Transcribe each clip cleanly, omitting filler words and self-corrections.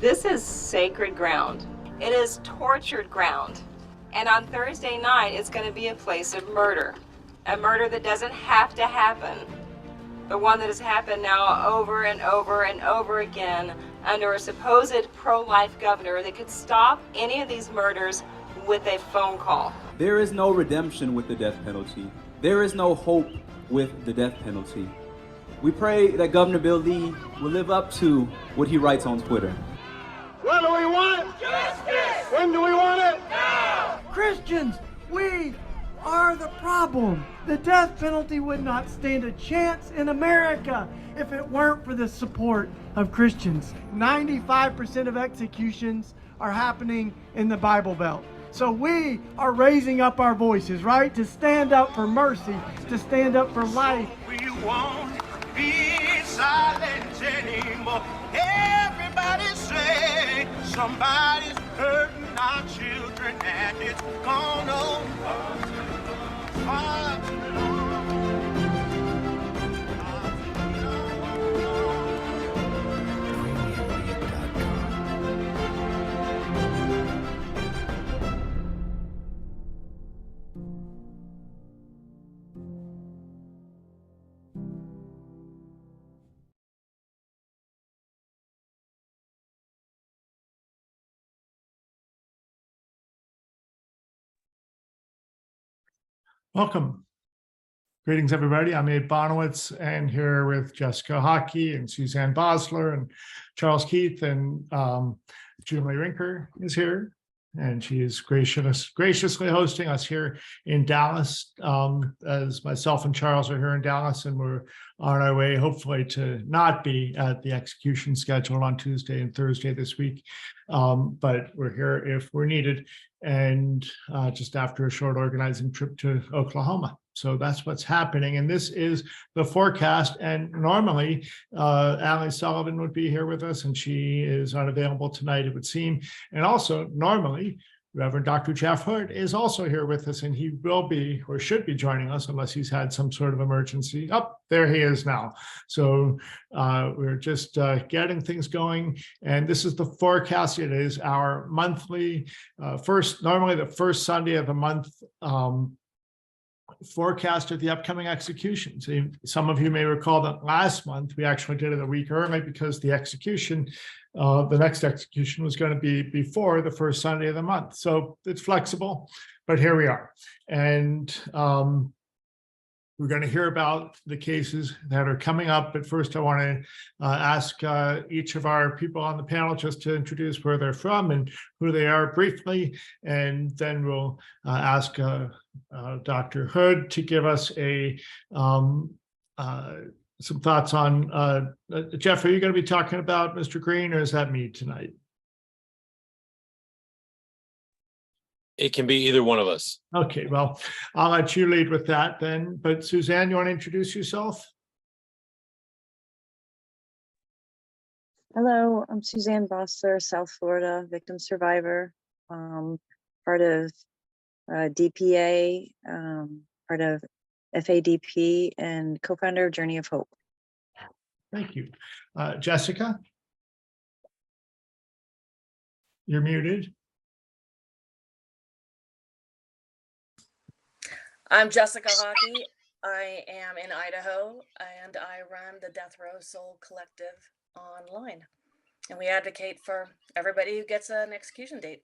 This is sacred ground. It is tortured ground. And on Thursday night, it's going to be a place of murder. A murder that doesn't have to happen, but one that has happened now over and over and over again under a supposed pro-life governor that could stop any of these murders with a phone call. There is no redemption with the death penalty. There is no hope with the death penalty. We pray that Governor Bill Lee will live up to what he writes on Twitter. What do we want? Justice! When do we want it? Now! Christians, we are the problem. The death penalty would not stand a chance in America if it weren't for the support of Christians. 95% of executions are happening in the Bible Belt. So we are raising up our voices, right? To stand up for mercy, to stand up for life. We won't be silent anymore. Everybody say somebody's hurting our children and it's gone over. Welcome. Greetings, everybody. I'm Abe Bonowitz, and here with Jessica Hawkey and SueZann Bosler and Charles Keith, and Julie Rinker is here, and she is graciously hosting us here in Dallas, as myself and Charles are here in Dallas, and we're on our way, hopefully, to not be at the execution scheduled on Tuesday and Thursday this week, but we're here if we're needed, and just after a short organizing trip to Oklahoma. So that's what's happening. And this is the forecast. And normally, Alli Sullivan would be here with us, and she is unavailable tonight, it would seem. And also, normally, Reverend Dr. Jeff Hood is also here with us, and he will be, or should be, joining us unless he's had some sort of emergency. Oh, there he is now. So we're just getting things going. And this is the forecast. It is our monthly, normally the first Sunday of the month, forecast of the upcoming executions. Some of you may recall that last month we actually did it a week early because the execution, the next execution was going to be before the first Sunday of the month. So it's flexible, but here we are. And we're going to hear about the cases that are coming up. But first, I want to ask each of our people on the panel just to introduce where they're from and who they are briefly. And then we'll ask Dr. Hood to give us some thoughts on, Jeff, are you going to be talking about Mr. Green, or is that me tonight? It can be either one of us. Okay, well, I'll let you lead with that then. But SueZann, you want to introduce yourself? Hello, I'm SueZann Bosler, South Florida victim survivor, part of DPA, part of FADP, and co-founder of Journey of Hope. Thank you. Jessica? You're muted. I'm Jessica Hawkey. I am in Idaho, and I run the Death Row Soul Collective online. And we advocate for everybody who gets an execution date,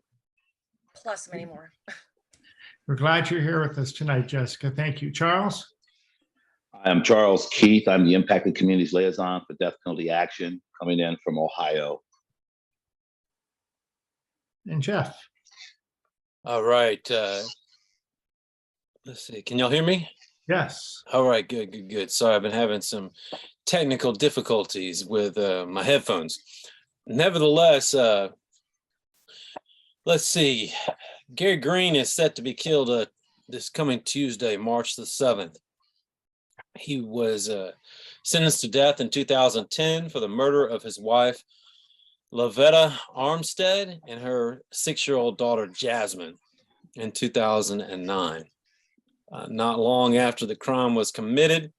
plus many more. We're glad you're here with us tonight, Jessica. Thank you. Charles? I'm Charles Keith. I'm the Impacted Communities Liaison for Death Penalty Action, coming in from Ohio. And Jeff? All right. Let's see. Can y'all hear me? Yes. All right. Good. Sorry, I've been having some technical difficulties with my headphones. Nevertheless, let's see. Gary Green is set to be killed this coming Tuesday, March the 7th. He was sentenced to death in 2010 for the murder of his wife, Lavetta Armstead, and her 6-year-old daughter, Jasmine, in 2009. Not long after the crime was committed,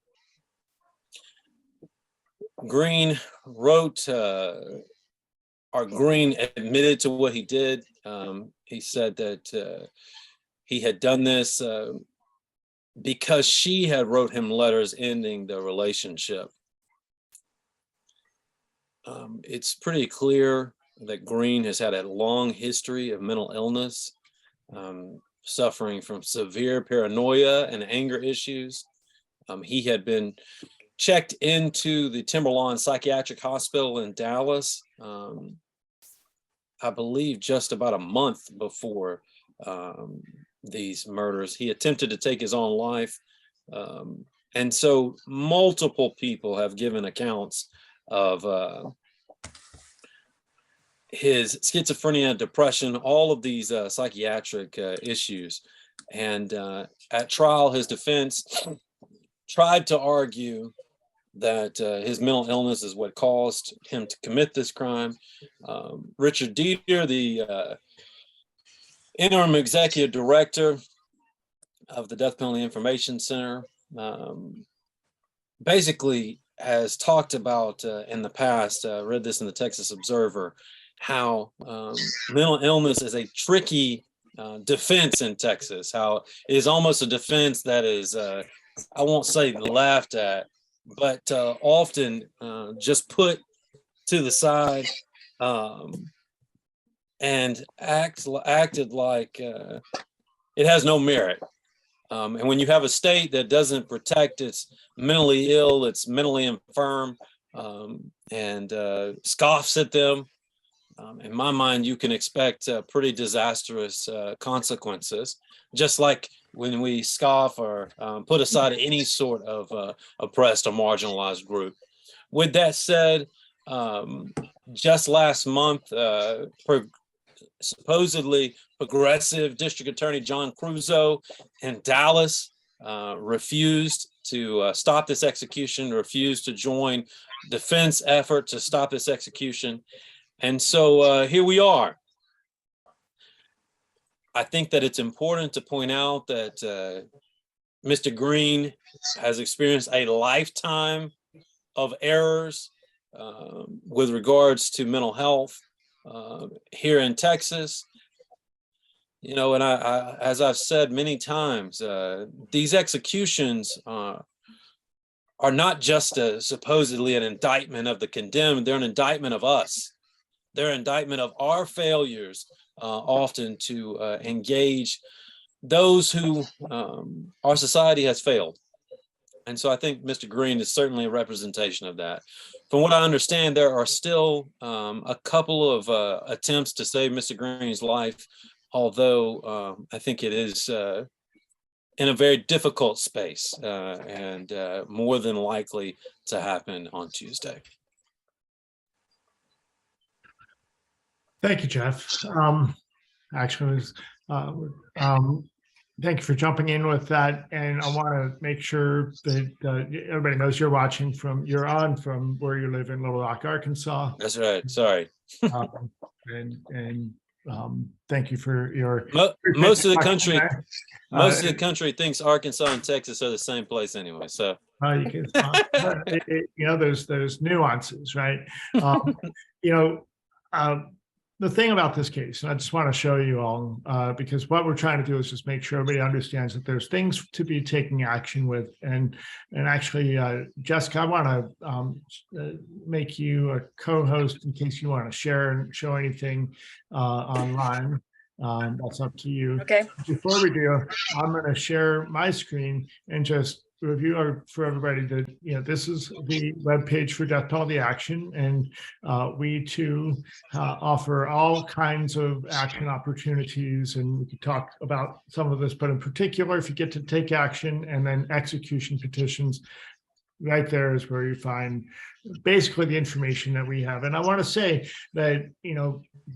Green wrote Green admitted to what he did. He said that he had done this because she had wrote him letters ending the relationship. It's pretty clear that Green has had a long history of mental illness, suffering from severe paranoia and anger issues. He had been checked into the Timberlawn Psychiatric Hospital in Dallas, I believe just about a month before these murders. He attempted to take his own life. And so multiple people have given accounts of his schizophrenia, depression, all of these psychiatric issues. And at trial, his defense tried to argue that his mental illness is what caused him to commit this crime. Richard Dieter, the interim executive director of the Death Penalty Information Center, basically has talked about in the past, read this in the Texas Observer, how mental illness is a tricky defense in Texas, how it is almost a defense that is, I won't say laughed at, but often just put to the side and acted like it has no merit. And when you have a state that doesn't protect its mentally ill, its mentally infirm, and scoffs at them, in my mind, you can expect pretty disastrous consequences, just like when we scoff or put aside any sort of oppressed or marginalized group. With that said, just last month, supposedly progressive District Attorney John Crusoe in Dallas refused to stop this execution, refused to join defense effort to stop this execution. And so here we are. I think that it's important to point out that Mr. Green has experienced a lifetime of errors with regards to mental health here in Texas. You know, and I as I've said many times, these executions are not just supposedly an indictment of the condemned, they're an indictment of us. They're an indictment of our failures often to engage those who our society has failed. And so I think Mr. Green is certainly a representation of that. From what I understand, there are still a couple of attempts to save Mr. Green's life, although I think it is in a very difficult space and more than likely to happen on Tuesday. Thank you, Jeff. Actually, thank you for jumping in with that. And I want to make sure that everybody knows you're watching from where you live in Little Rock, Arkansas. That's right. Sorry. And thank you for your. Most of the country, most of the country thinks Arkansas and Texas are the same place anyway. So. You know, there's nuances, right? The thing about this case, and I just want to show you all, because what we're trying to do is just make sure everybody understands that there's things to be taking action with. And actually, Jessica, I want to make you a co-host in case you want to share and show anything online. That's up to you. Okay. Before we do, I'm going to share my screen and just review for everybody that, this is the webpage for Death Penalty Action, and we too offer all kinds of action opportunities, and we could talk about some of this, but in particular, if you get to take action and then execution petitions, right there is where you find basically the information that we have. And I want to say that,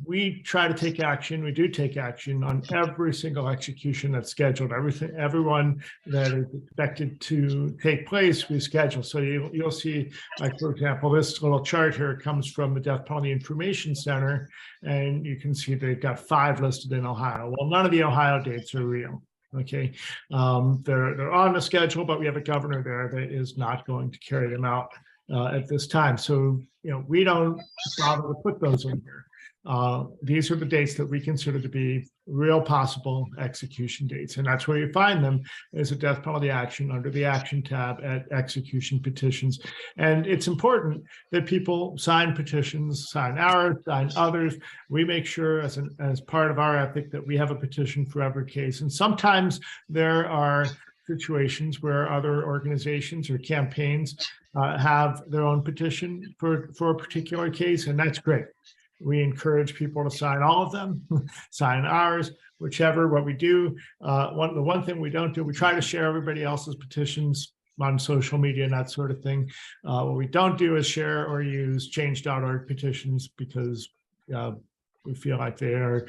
we try to take action. We do take action on every single execution that's scheduled. Everyone that is expected to take place, we schedule. So you'll see, like, for example, this little chart here comes from the Death Penalty Information Center, and you can see they've got 5 listed in Ohio. Well, none of the Ohio dates are real. Okay, they're on the schedule, but we have a governor there that is not going to carry them out. at this time. So, we don't bother to put those in here. These are the dates that we consider to be real possible execution dates. And that's where you find them, is a death penalty action under the action tab at execution petitions. And it's important that people sign petitions, sign ours, sign others. We make sure as part of our ethic that we have a petition for every case. And sometimes there are situations where other organizations or campaigns have their own petition for a particular case, and that's great. We encourage people to sign all of them, sign ours, whichever. What we do, the one thing we don't do, we try to share everybody else's petitions on social media and that sort of thing. What we don't do is share or use change.org petitions, because we feel like they are,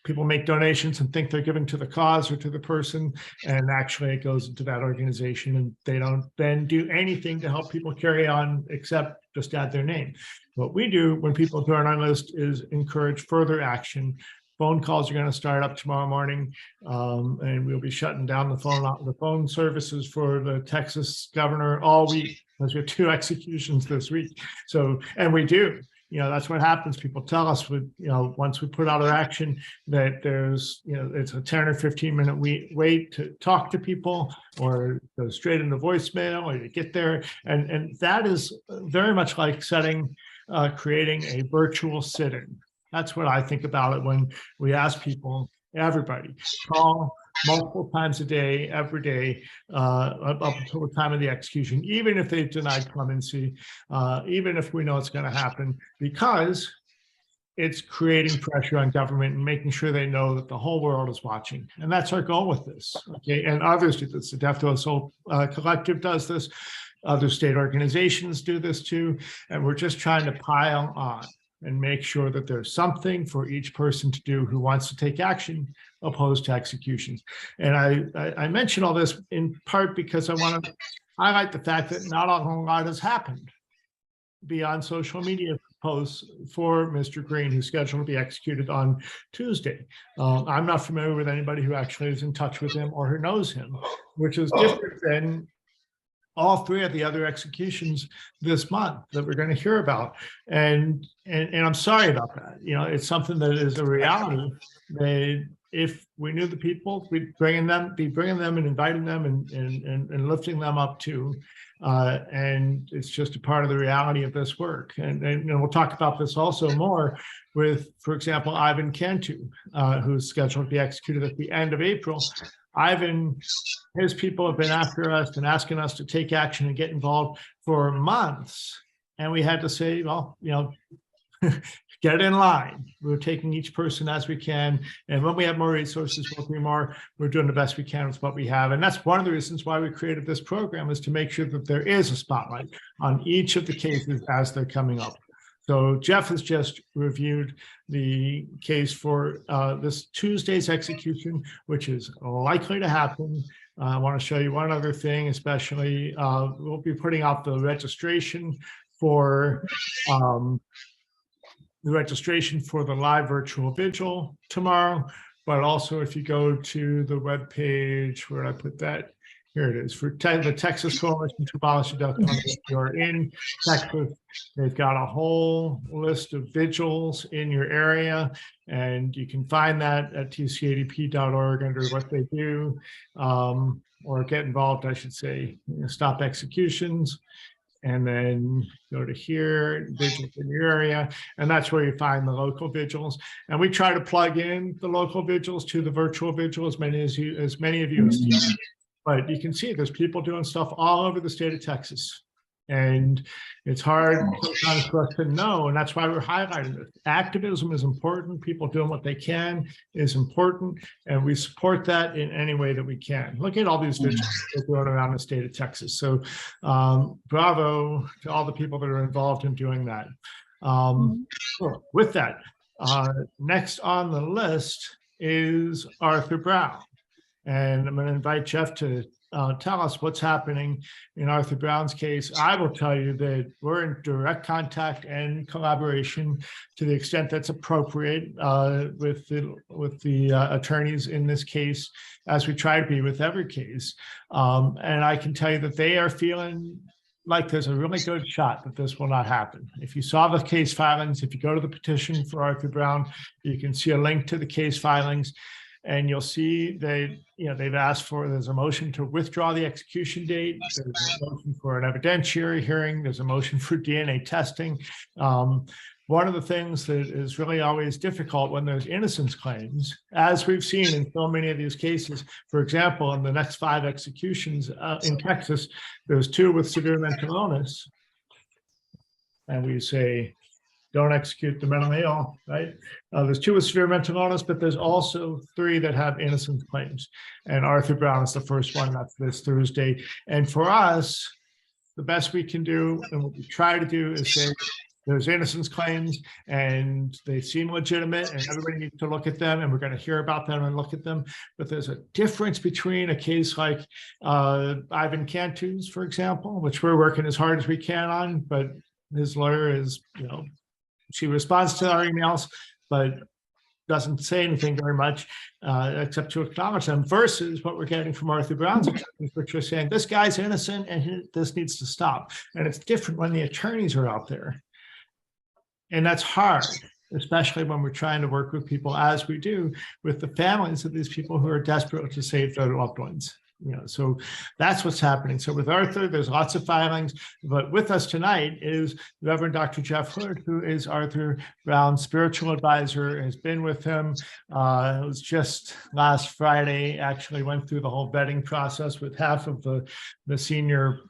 people make donations and think they're giving to the cause or to the person, and actually it goes into that organization, and they don't then do anything to help people carry on except just add their name. What we do when people join our list is encourage further action. Phone calls are going to start up tomorrow morning, and we'll be shutting down the phone services for the Texas governor all week, because we have 2 executions this week. So, and we do. That's what happens. People tell us, once we put out our action, that there's, it's a 10 or 15 minute wait to talk to people, or go straight into voicemail, or to get there. And that is very much like creating a virtual sit-in. That's what I think about it when we ask people, everybody, call multiple times a day, every day, up until the time of the execution, even if they've denied clemency, even if we know it's going to happen, because it's creating pressure on government and making sure they know that the whole world is watching. And that's our goal with this. Okay, and others do this. The Death Row Soul Collective does this. Other state organizations do this too. And we're just trying to pile on and make sure that there's something for each person to do who wants to take action opposed to executions. And I mention all this in part because I want to highlight the fact that not a whole lot has happened beyond social media posts for Mr. Green, who's scheduled to be executed on Tuesday. I'm not familiar with anybody who actually is in touch with him or who knows him, which is different than all 3 of the other executions this month that we're going to hear about. And I'm sorry about that. It's something that is a reality. That if we knew the people, we'd be bringing them and inviting them and lifting them up too. And it's just a part of the reality of this work. And we'll talk about this also more with, for example, Ivan Cantu, who's scheduled to be executed at the end of April. Ivan, his people have been after us and asking us to take action and get involved for months. And we had to say, well, get in line. We're taking each person as we can. And when we have more resources, we're doing the best we can with what we have. And that's one of the reasons why we created this program, is to make sure that there is a spotlight on each of the cases as they're coming up. So Jeff has just reviewed the case for this Tuesday's execution, which is likely to happen. I want to show you one other thing, especially we'll be putting out the registration for the live virtual vigil tomorrow. But also, if you go to the webpage, where I put that, here it is, for the Texas Coalition to Abolish the Death Penalty. If you're in Texas, they've got a whole list of vigils in your area, and you can find that at tcadp.org under what they do, or get involved, I should say, stop executions. And then go to here, vigils in your area, and that's where you find the local vigils. And we try to plug in the local vigils to the virtual vigil as many of you as can. But you can see there's people doing stuff all over the state of Texas. And it's hard sometimes for us to know, and that's why we're highlighting it. Activism is important. People doing what they can is important, and we support that in any way that we can. Look at all these vigils that are going around the state of Texas. So bravo to all the people that are involved in doing that. With that, next on the list is Arthur Brown. And I'm going to invite Jeff to tell us what's happening in Arthur Brown's case. I will tell you that we're in direct contact and collaboration to the extent that's appropriate with the attorneys in this case, as we try to be with every case. And I can tell you that they are feeling like there's a really good shot that this will not happen. If you saw the case filings, if you go to the petition for Arthur Brown, you can see a link to the case filings, and you'll see they've asked for, there's a motion to withdraw the execution date. There's a motion for an evidentiary hearing. There's a motion for DNA testing. One of the things that is really always difficult when there's innocence claims, as we've seen in so many of these cases, for example, in the next 5 executions in Texas, there's 2 with severe mental illness. And we say, don't execute the mentally ill, right? There's 2 with severe mental illness, but there's also 3 that have innocence claims. And Arthur Brown is the first one. That's this Thursday. And for us, the best we can do, and what we try to do, is say, there's innocence claims and they seem legitimate and everybody needs to look at them and we're going to hear about them and look at them. But there's a difference between a case like Ivan Cantu's, for example, which we're working as hard as we can on, but his lawyer is, she responds to our emails, but doesn't say anything very much except to acknowledge them, versus what we're getting from Arthur Brown's attorneys, which are saying this guy's innocent and this needs to stop. And it's different when the attorneys are out there. And that's hard, especially when we're trying to work with people, as we do with the families of these people who are desperate to save their loved ones. So that's what's happening. So with Arthur, there's lots of filings, but with us tonight is Reverend Dr. Jeff Hood, who is Arthur Brown's spiritual advisor, has been with him. It was just last Friday, actually went through the whole vetting process with half of the senior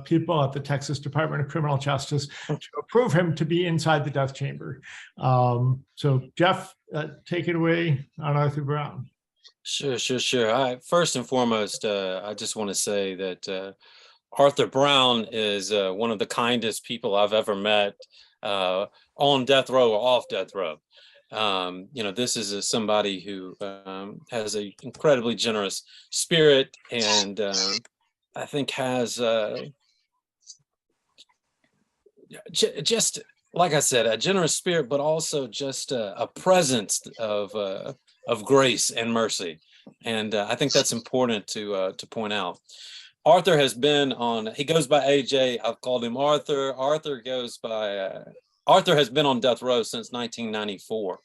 people at the Texas Department of Criminal Justice to approve him to be inside the death chamber. So Jeff, take it away on Arthur Brown. Sure. First and foremost, I just want to say that Arthur Brown is one of the kindest people I've ever met on death row or off death row. This is somebody who has an incredibly generous spirit and I think has just, like I said, a generous spirit, but also just a presence of grace and mercy. And I think that's important to point out. Arthur has been on, he goes by AJ. I've called him Arthur. Arthur has been on death row since 1994.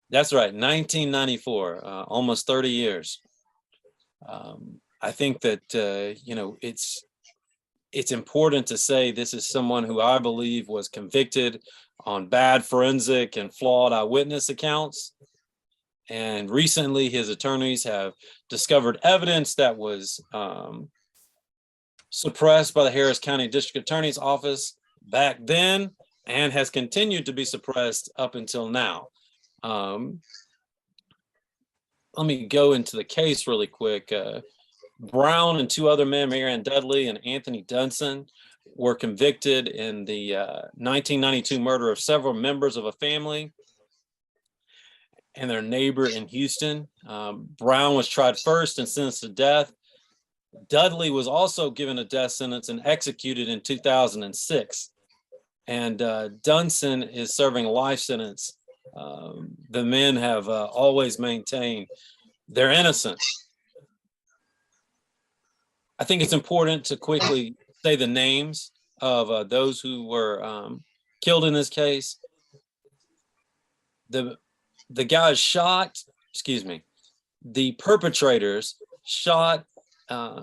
That's right, 1994, almost 30 years. I think that, it's important to say this is someone who I believe was convicted on bad forensic and flawed eyewitness accounts. And recently his attorneys have discovered evidence that was suppressed by the Harris County District Attorney's Office back then and has continued to be suppressed up until now. Let me go into the case really quick. Brown and 2 other men, Marianne Dudley and Anthony Dunson, were convicted in the 1992 murder of several members of a family and their neighbor in Houston. Brown was tried first and sentenced to death. Dudley was also given a death sentence and executed in 2006. And Dunson is serving a life sentence. The men have always maintained their innocence. I think it's important to quickly say the names of those who were killed in this case. The guys the perpetrators shot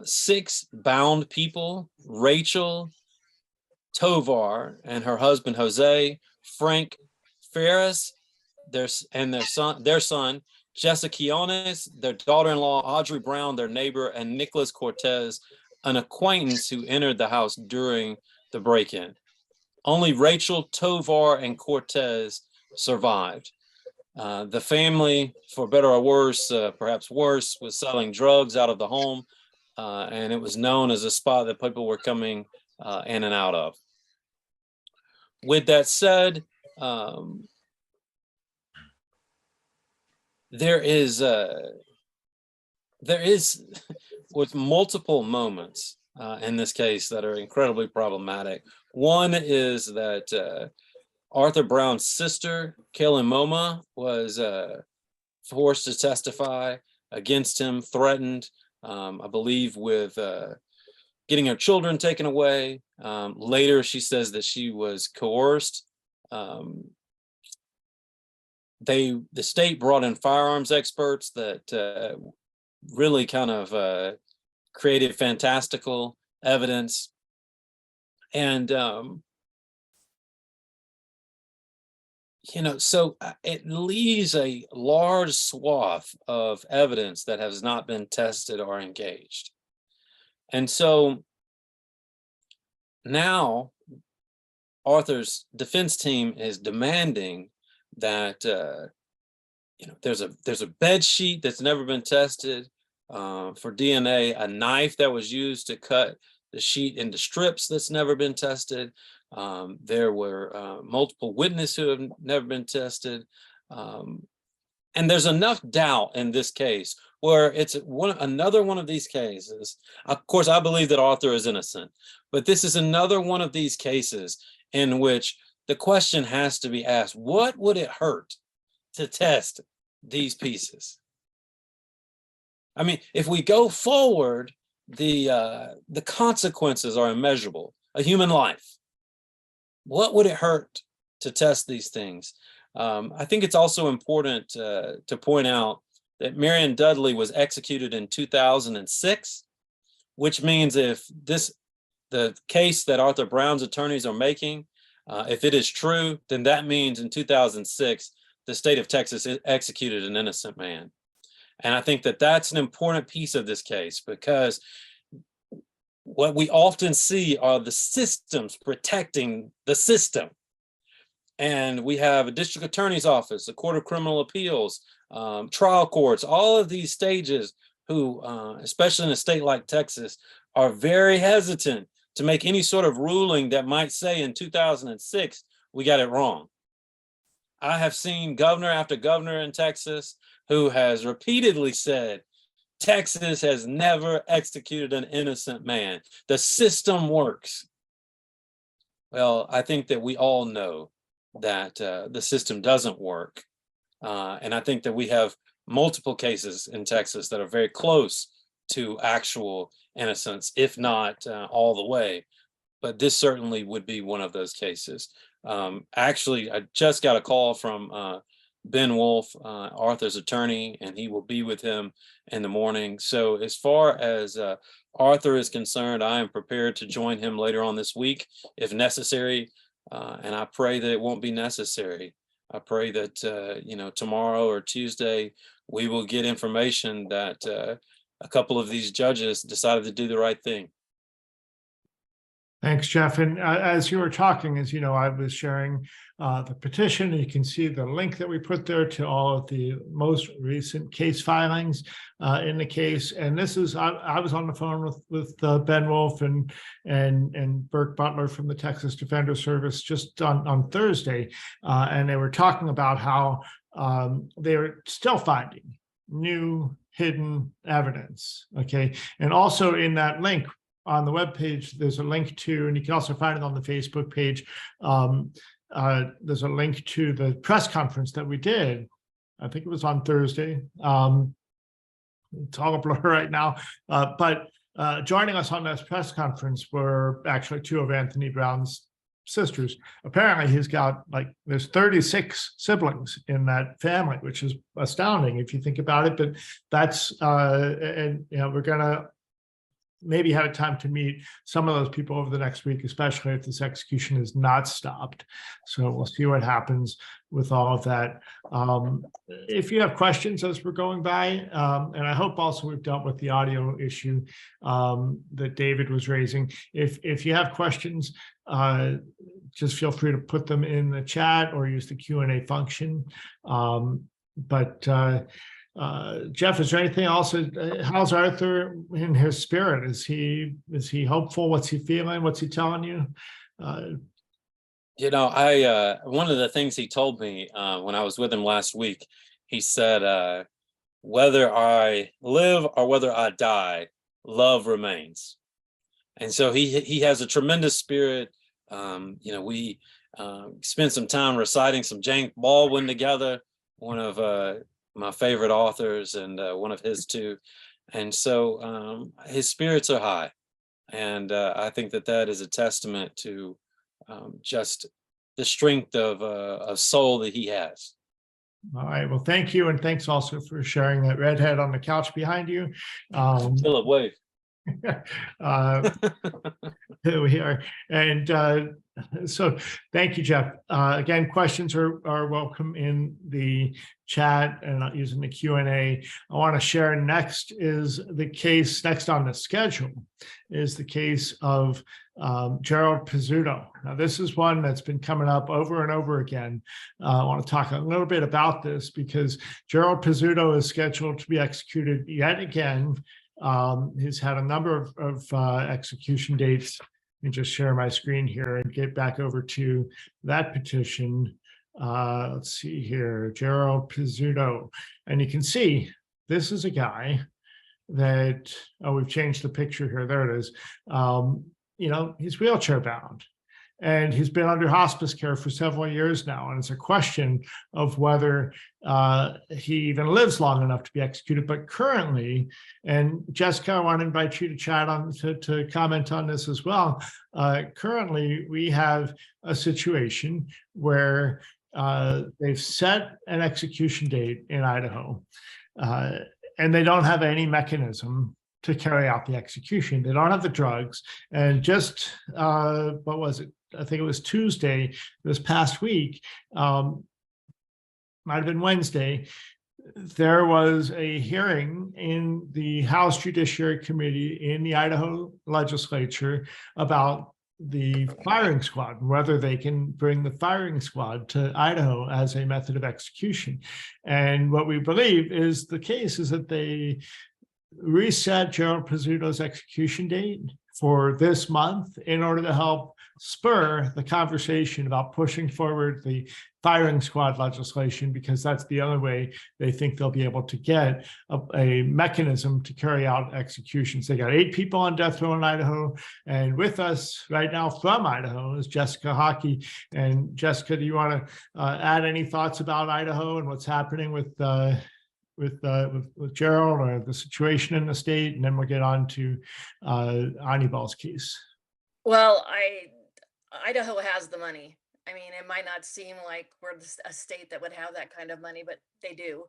6 bound people: Rachel Tovar and her husband Jose, Frank Ferris, their son Jessica Quiones, their daughter-in-law Audrey Brown, their neighbor, and Nicholas Cortez, an acquaintance who entered the house during the break-in. Only Rachel, Tovar, and Cortez survived. The family, for better or worse, perhaps worse, was selling drugs out of the home, and it was known as a spot that people were coming in and out of. With that said, there is with multiple moments in this case that are incredibly problematic. One is that Arthur Brown's sister, Kayla Moma, was forced to testify against him, threatened, I believe, with getting her children taken away. Later, she says that she was coerced. The state brought in firearms experts that really kind of created fantastical evidence. And, so it leaves a large swath of evidence that has not been tested or engaged. And so now Arthur's defense team is demanding that there's a bed sheet that's never been tested for DNA, a knife that was used to cut the sheet into strips that's never been tested. There were multiple witnesses who have never been tested. And there's enough doubt in this case where it's another one of these cases. Of course, I believe that Arthur is innocent, but this is another one of these cases in which the question has to be asked: what would it hurt to test these pieces? I mean, if we go forward, the consequences are immeasurable. A human life. What would it hurt to test these things? I think it's also important to point out that Marion Dudley was executed in 2006, which means if the case that Arthur Brown's attorneys are making, if it is true, then that means in 2006, the state of Texas executed an innocent man. And I think that that's an important piece of this case, because what we often see are the systems protecting the system. And we have a district attorney's office, a court of criminal appeals, trial courts, all of these stages who, especially in a state like Texas, are very hesitant to make any sort of ruling that might say in 2006, we got it wrong. I have seen governor after governor in Texas who has repeatedly said, Texas has never executed an innocent man. The system works. Well, I think that we all know that the system doesn't work. And I think that we have multiple cases in Texas that are very close to actual innocence, if not all the way. But this certainly would be one of those cases. Actually, I just got a call from Ben Wolf, Arthur's attorney, and he will be with him in the morning. So as far as Arthur is concerned, I am prepared to join him later on this week if necessary. And I pray that it won't be necessary. I pray that, tomorrow or Tuesday, we will get information that a couple of these judges decided to do the right thing. Thanks, Jeff. And as you were talking, as you know, I was sharing the petition. You can see the link that we put there to all of the most recent case filings in the case. And this is, I was on the phone with Ben Wolf and Burke Butler from the Texas Defender Service just on Thursday. And they were talking about how they were still finding new hidden evidence. Okay. And also in that link, on the webpage, there's a link to, and you can also find it on the Facebook page. There's a link to the press conference that we did. I think it was on Thursday. It's all a blur right now. But joining us on this press conference were actually two of Anthony Brown's sisters. Apparently, he's got there's 36 siblings in that family, which is astounding if you think about it. But that's we're gonna maybe have a time to meet some of those people over the next week, especially if this execution is not stopped. So we'll see what happens with all of that. If you have questions as we're going by, and I hope also we've dealt with the audio issue that David was raising. If you have questions, just feel free to put them in the chat or use the Q&A function. Jeff, is there anything else? How's Arthur in his spirit? Is he hopeful? What's he feeling? What's he telling you? One of the things he told me when I was with him last week, he said, whether I live or whether I die, love remains. And so he has a tremendous spirit. We spent some time reciting some James Baldwin together, one of my favorite authors, and one of his too. And so his spirits are high. And I think that that is a testament to just the strength of soul that he has. All right. Well, thank you. And thanks also for sharing that redhead on the couch behind you. Philip, wave. Here we are. And so thank you, Jeff. Again, questions are welcome in the chat and not using the Q&A. I want to share next is the case next on the schedule is the case of Gerald Pizzuto. Now, this is one that's been coming up over and over again. I want to talk a little bit about this because Gerald Pizzuto is scheduled to be executed yet again. He's had a number of execution dates. Let me just share my screen here and get back over to that petition. Let's see here, Gerald Pizzuto. And you can see this is a guy that, oh, we've changed the picture here. There it is. You know, he's wheelchair bound. And he's been under hospice care for several years now. And it's a question of whether he even lives long enough to be executed. But currently, and Jessica, I want to invite you to chat on to comment on this as well. Currently, we have a situation where they've set an execution date in Idaho, and they don't have any mechanism to carry out the execution. They don't have the drugs. And just, what was it? I think it was Tuesday this past week, might have been Wednesday, there was a hearing in the House Judiciary Committee in the Idaho legislature about the firing squad, whether they can bring the firing squad to Idaho as a method of execution. And what we believe is the case is that they reset Gerald Pizzuto's execution date for this month in order to help spur the conversation about pushing forward the firing squad legislation, because that's the only way they think they'll be able to get a mechanism to carry out executions. They got 8 people on death row in Idaho, and with us right now from Idaho is Jessica Hawkey. And Jessica, do you want to add any thoughts about Idaho and what's happening with Gerald or the situation in the state? And then we'll get on to Annibal's case. Well, Idaho has the money. I mean, it might not seem like we're a state that would have that kind of money, but they do.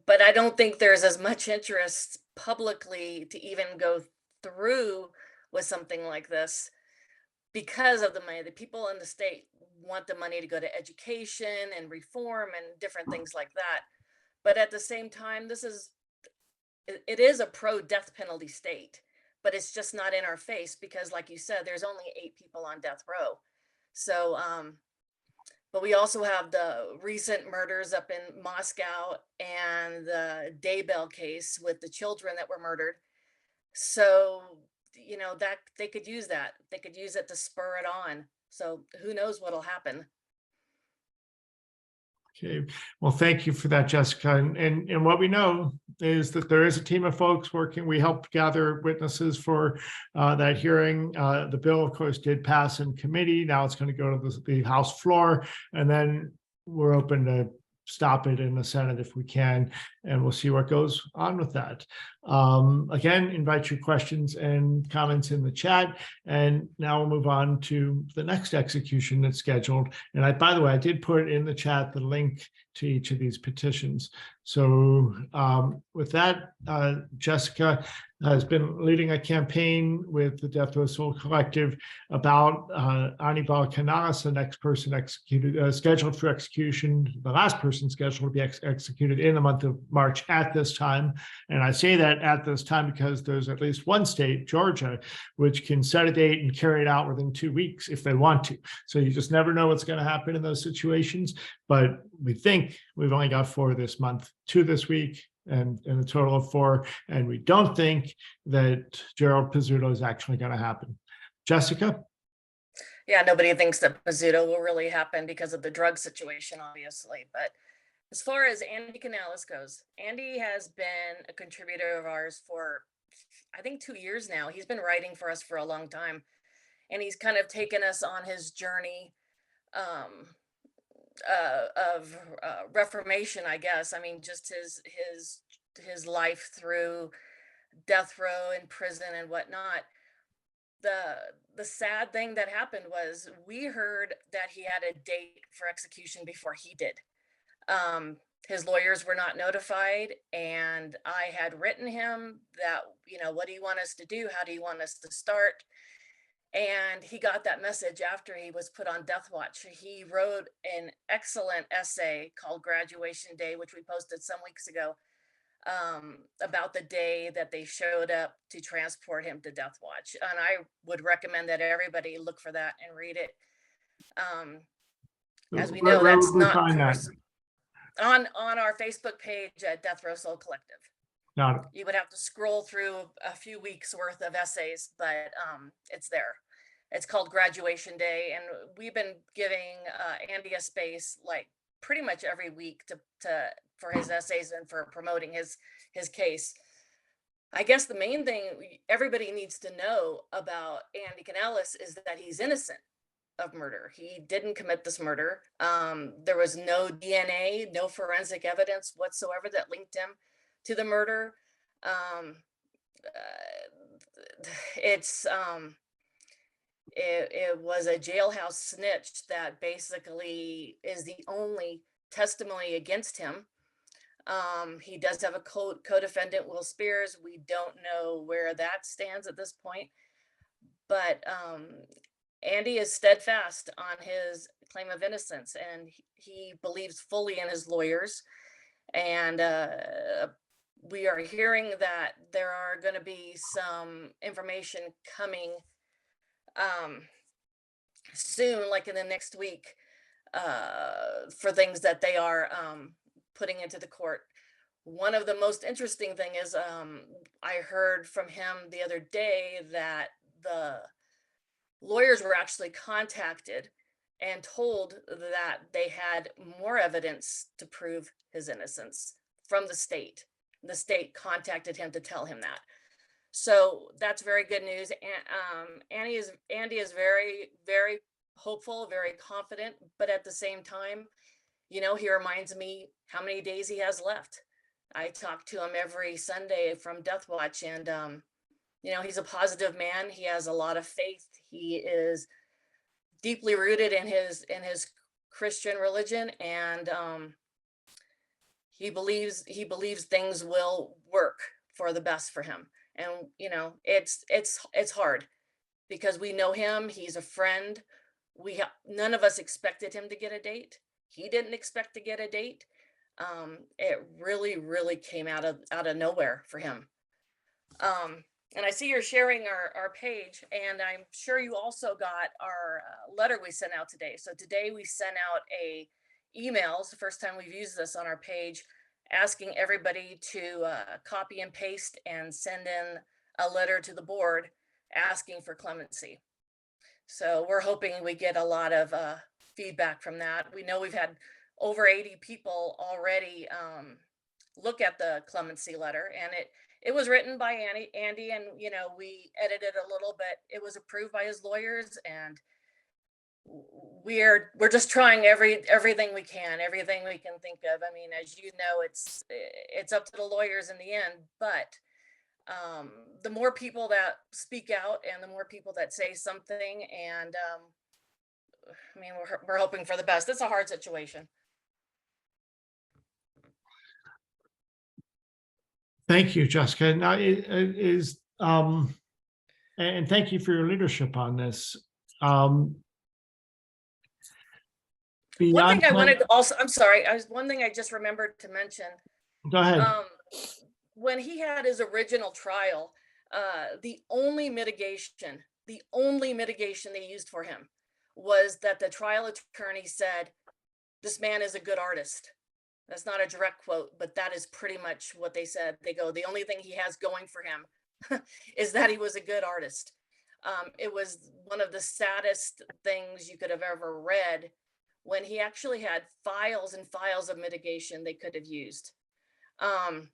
But I don't think there's as much interest publicly to even go through with something like this because of the money. The people in the state want the money to go to education and reform and different things like that. But at the same time, it is a pro-death penalty state. But it's just not in our face because, like you said, there's only 8 people on death row. So, but we also have the recent murders up in Moscow and the Daybell case with the children that were murdered. So, you know, that they could use that. They could use it to spur it on. So who knows what'll happen. Okay, well, thank you for that, Jessica. And what we know is that there is a team of folks working. We helped gather witnesses for that hearing. The bill, of course, did pass in committee. Now it's going to go to the House floor, and then we're open to stop it in the Senate if we can, and we'll see what goes on with that. Again, invite your questions and comments in the chat. And now we'll move on to the next execution that's scheduled. And by the way, I did put in the chat the link to each of these petitions. So with that, Jessica has been leading a campaign with the Death Row Soul Collective about Annibal Canas, the next person executed, scheduled for execution, the last person scheduled to be executed in the month of March at this time. And I say that at this time because there's at least one state, Georgia, which can set a date and carry it out within 2 weeks if they want to. So you just never know what's going to happen in those situations. But we think we've only got 4 this month, 2 this week, and a total of 4. And we don't think that Gerald Pizzuto is actually going to happen. Jessica? Yeah, nobody thinks that Pizzuto will really happen because of the drug situation, obviously. But as far as Andy Canales goes, Andy has been a contributor of ours for, I think, 2 years now. He's been writing for us for a long time. And he's kind of taken us on his journey of reformation, I guess. I mean, just his life through death row and prison and whatnot. The sad thing that happened was we heard that he had a date for execution before he did. His lawyers were not notified, and I had written him that, what do you want us to do? How do you want us to start? And he got that message after he was put on death watch. He wrote an excellent essay called Graduation Day, which we posted some weeks ago, about the day that they showed up to transport him to death watch. And I would recommend that everybody look for that and read it. As we know, Where that's would we not find that? on our Facebook page at Death Row Soul Collective. Got it. You would have to scroll through a few weeks worth of essays, but it's there. It's called Graduation Day, and we've been giving Andy a space like pretty much every week for his essays and for promoting his case. I guess the main thing everybody needs to know about Andy Canellis is that he's innocent of murder. He didn't commit this murder. There was no DNA, no forensic evidence whatsoever that linked him to the murder. It was a jailhouse snitch that basically is the only testimony against him. He does have a co-defendant, Will Spears. We don't know where that stands at this point, but Andy is steadfast on his claim of innocence, and he believes fully in his lawyers. And we are hearing that there are going to be some information coming soon, like in the next week, for things that they are putting into the court. One of the most interesting thing is I heard from him the other day that the lawyers were actually contacted and told that they had more evidence to prove his innocence from the state. The state contacted him to tell him that. So that's very good news. Andy is very, very hopeful, very confident, but at the same time, he reminds me how many days he has left. I talk to him every Sunday from Death Watch, and he's a positive man. He has a lot of faith. He is deeply rooted in his Christian religion, and he believes things will work for the best for him. And it's hard because we know him. He's a friend. None of us expected him to get a date. He didn't expect to get a date. It really, really came out of nowhere for him. And I see you're sharing our page, and I'm sure you also got our letter we sent out today. So today we sent out a email. It's the first time we've used this on our page, asking everybody to copy and paste and send in a letter to the board asking for clemency. So we're hoping we get a lot of feedback from that. We know we've had over 80 people already look at the clemency letter, and it was written by Andy, and we edited a little bit. It was approved by his lawyers, and we're just trying everything we can think of. I mean, as you know, it's up to the lawyers in the end, but the more people that speak out and the more people that say something, and I mean, we're hoping for the best. It's a hard situation. Thank you, Jessica. Now, it is, and thank you for your leadership on this. One thing I wanted to also, I'm sorry, one thing I just remembered to mention. Go ahead. When he had his original trial, the only mitigation they used for him was that the trial attorney said, "This man is a good artist." That's not a direct quote, but that is pretty much what they said. They go, the only thing he has going for him is that he was a good artist. It was one of the saddest things you could have ever read, when he actually had files and files of mitigation they could have used. Of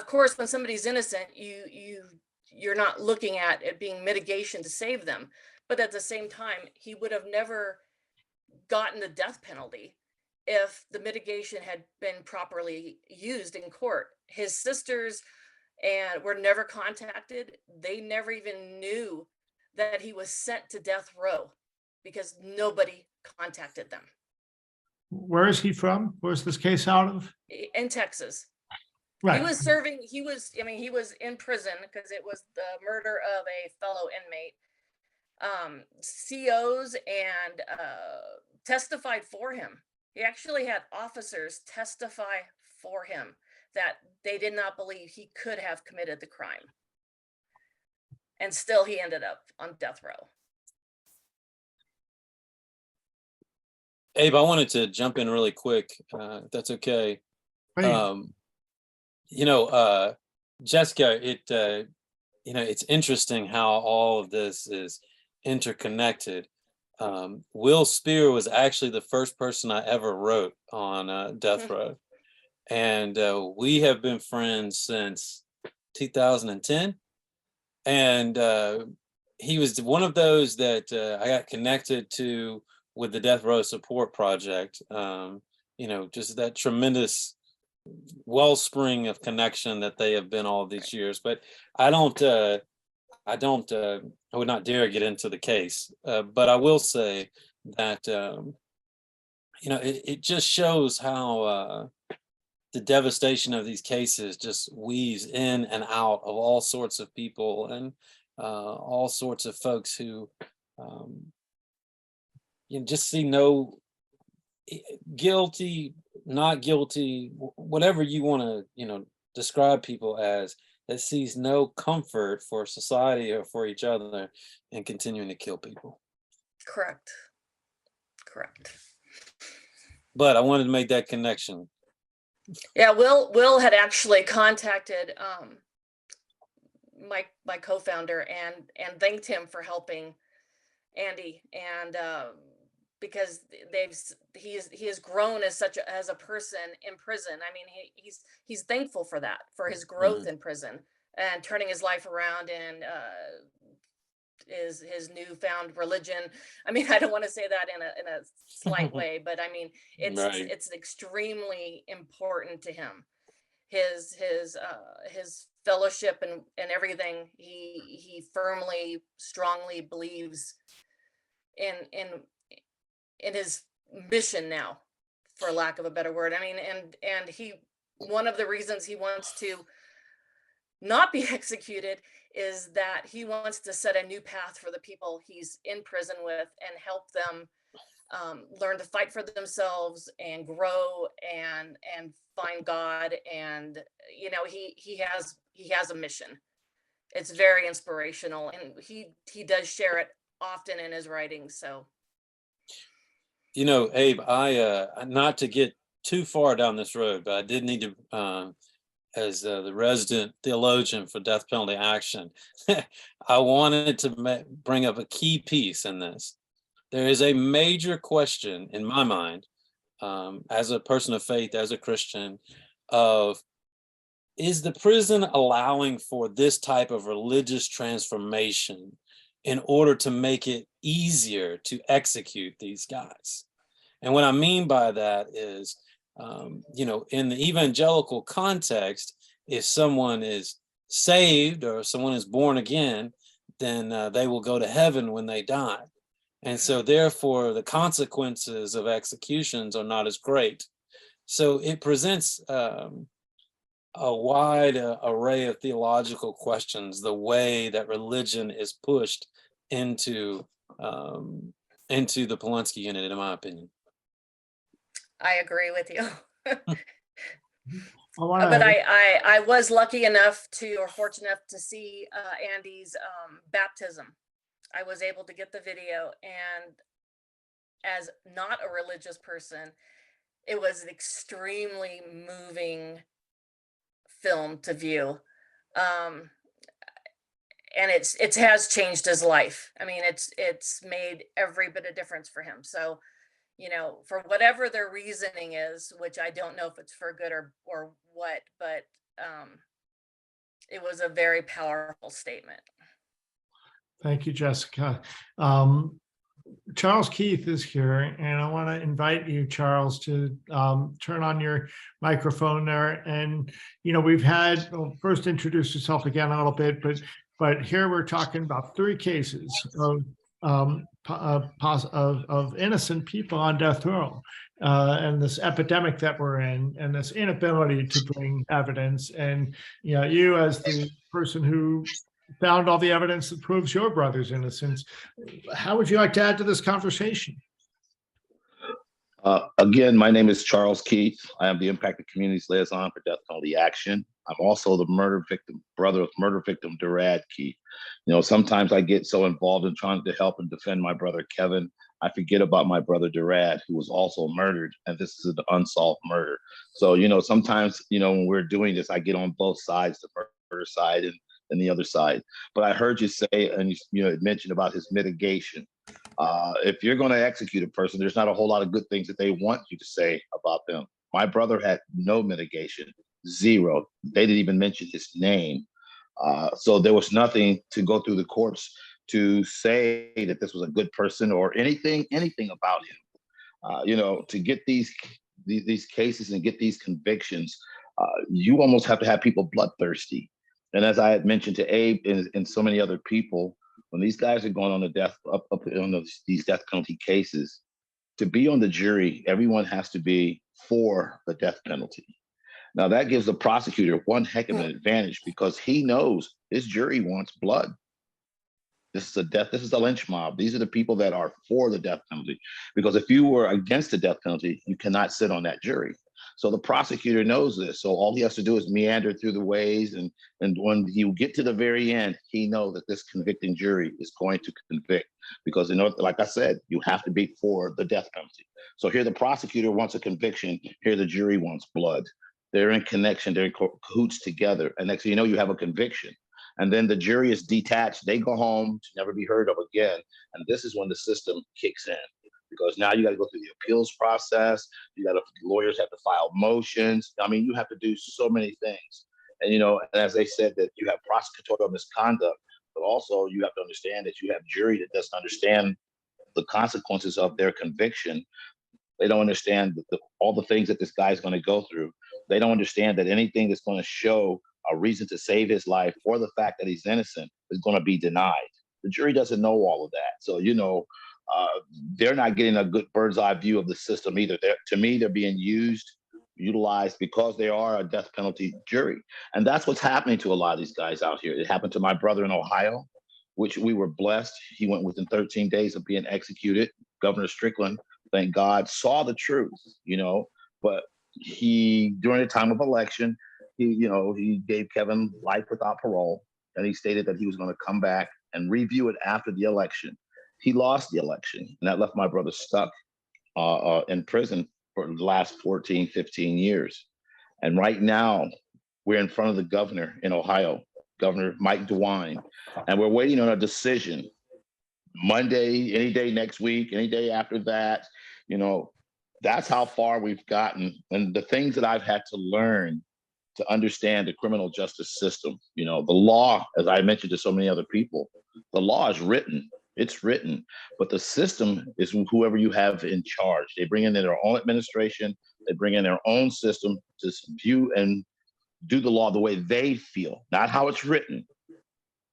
course, when somebody's innocent, you're not looking at it being mitigation to save them. But at the same time, he would have never gotten the death penalty if the mitigation had been properly used in court. His sisters and were never contacted. They never even knew that he was sent to death row because nobody contacted them. Where is he from? Where's this case out of? In Texas. Right. He was serving, he was in prison because it was the murder of a fellow inmate. COs and testified for him. He actually had officers testify for him that they did not believe he could have committed the crime. And still he ended up on death row. Abe, I wanted to jump in really quick, if that's okay. Hey, Jessica, it's interesting how all of this is interconnected. Will Spear was actually the first person I ever wrote on death row. And we have been friends since 2010. And he was one of those that I got connected to with the Death Row Support Project. Just that tremendous wellspring of connection that they have been all these years. But I would not dare get into the case. But I will say that, it just shows how the devastation of these cases just weaves in and out of all sorts of people and all sorts of folks who just see no guilty, not guilty, whatever you want to, describe people as, that sees no comfort for society or for each other and continuing to kill people. Correct. But I wanted to make that connection. Yeah, Will had actually contacted my co-founder and thanked him for helping Andy, and because he has grown as a person in prison. I mean, he's thankful for that, for his growth in prison and turning his life around and his newfound religion. I mean, I don't want to say that in a slight way, but I mean, it's extremely important to him. His fellowship and everything. He firmly, strongly believes in his mission now, for lack of a better word. I mean, and one of the reasons he wants to not be executed is that he wants to set a new path for the people he's in prison with and help them learn to fight for themselves and grow and find God. And he has a mission. It's very inspirational, and he does share it often in his writings. So, Abe, I not to get too far down this road, but I did need to, as the resident theologian for death penalty action, I wanted to bring up a key piece in this. There is a major question in my mind, as a person of faith, as a Christian, of, is the prison allowing for this type of religious transformation in order to make it easier to execute these guys? And what I mean by that is, in the evangelical context, if someone is saved or someone is born again, then they will go to heaven when they die. And so therefore the consequences of executions are not as great. So it presents a wide array of theological questions, the way that religion is pushed into the Polunsky unit, in my opinion. I agree with you. I But I was lucky enough or fortunate enough to see Andy's baptism. I was able to get the video, and as not a religious person, it was an extremely moving film to view. And it has changed his life. I mean, it's made every bit of difference for him. So, for whatever their reasoning is, which I don't know if it's for good or what, but it was a very powerful statement. Thank you, Jessica. Charles Keith is here, and I want to invite you, Charles, to turn on your microphone there. And we've had, well, first introduce yourself again a little bit, but here we're talking about 3 cases of innocent people on death row, and this epidemic that we're in, and this inability to bring evidence. And you, as the person who found all the evidence that proves your brother's innocence, how would you like to add to this conversation? Again, my name is Charles Keith. I am the Impacted Communities Liaison for Death Penalty Action. I'm also the brother of murder victim Durad Keith. Sometimes I get so involved in trying to help and defend my brother Kevin, I forget about my brother Durad, who was also murdered, and this is an unsolved murder. So, sometimes, when we're doing this, I get on both sides, the murder side and the other side. But I heard you say, and you mentioned about his mitigation. If you're going to execute a person, there's not a whole lot of good things that they want you to say about them. My brother had no mitigation, 0. They didn't even mention his name. So there was nothing to go through the courts to say that this was a good person or anything about him. To get these cases and get these convictions, you almost have to have people bloodthirsty. And as I had mentioned to Abe and so many other people, when these guys are going on the death up on these death penalty cases, to be on the jury, everyone has to be for the death penalty. Now that gives the prosecutor one heck of an advantage, because he knows his jury wants blood. This is a lynch mob. These are the people that are for the death penalty. Because if you were against the death penalty, you cannot sit on that jury. So the prosecutor knows this. So all he has to do is meander through the ways, and when you get to the very end, he knows that this convicting jury is going to convict, because like I said, you have to be for the death penalty. So here the prosecutor wants a conviction, here the jury wants blood. They're in connection, they're in cahoots together, and next thing you know, you have a conviction. And then the jury is detached, they go home to never be heard of again. And this is when the system kicks in. Because now you got to go through the appeals process. Lawyers have to file motions. I mean, you have to do so many things. And, as they said, that you have prosecutorial misconduct, but also you have to understand that you have jury that doesn't understand the consequences of their conviction. They don't understand all the things that this guy's going to go through. They don't understand that anything that's going to show a reason to save his life or the fact that he's innocent is going to be denied. The jury doesn't know all of that. So, they're not getting a good bird's eye view of the system either. To me, they're being utilized because they are a death penalty jury. And that's what's happening to a lot of these guys out here. It happened to my brother in Ohio, which we were blessed. He went within 13 days of being executed. Governor Strickland, thank God, saw the truth, but during the time of election, he gave Kevin life without parole. And he stated that he was going to come back and review it after the election. He lost the election, and that left my brother stuck in prison for the last 14, 15 years. And right now, we're in front of the governor in Ohio, Governor Mike DeWine, and we're waiting on a decision. Monday, any day next week, any day after that, that's how far we've gotten. And the things that I've had to learn to understand the criminal justice system, the law, as I mentioned to so many other people, the law is written. It's written, but the system is whoever you have in charge. They bring in their own administration. They bring in their own system to view and do the law the way they feel, not how it's written.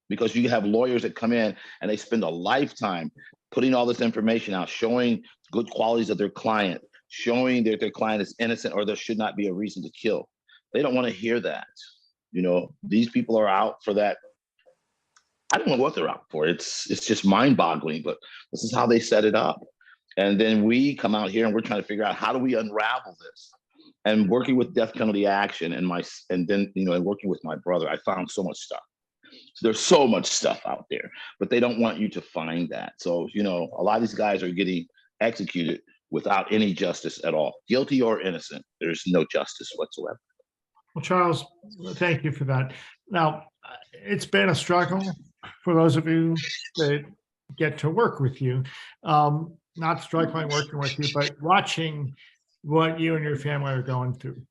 Because you have lawyers that come in and they spend a lifetime putting all this information out, showing good qualities of their client, showing that their client is innocent or there should not be a reason to kill. They don't want to hear that. These people are out for that. I don't know what they're out for. It's just mind-boggling, but this is how they set it up. And then we come out here and we're trying to figure out, how do we unravel this? And working with Death Penalty Action and working with my brother, I found so much stuff. So there's so much stuff out there, but they don't want you to find that. So, a lot of these guys are getting executed without any justice at all. Guilty or innocent, there's no justice whatsoever. Well, Charles, thank you for that. Now, it's been a struggle for those of you that get to work with you, not struggling working with you, but watching what you and your family are going through.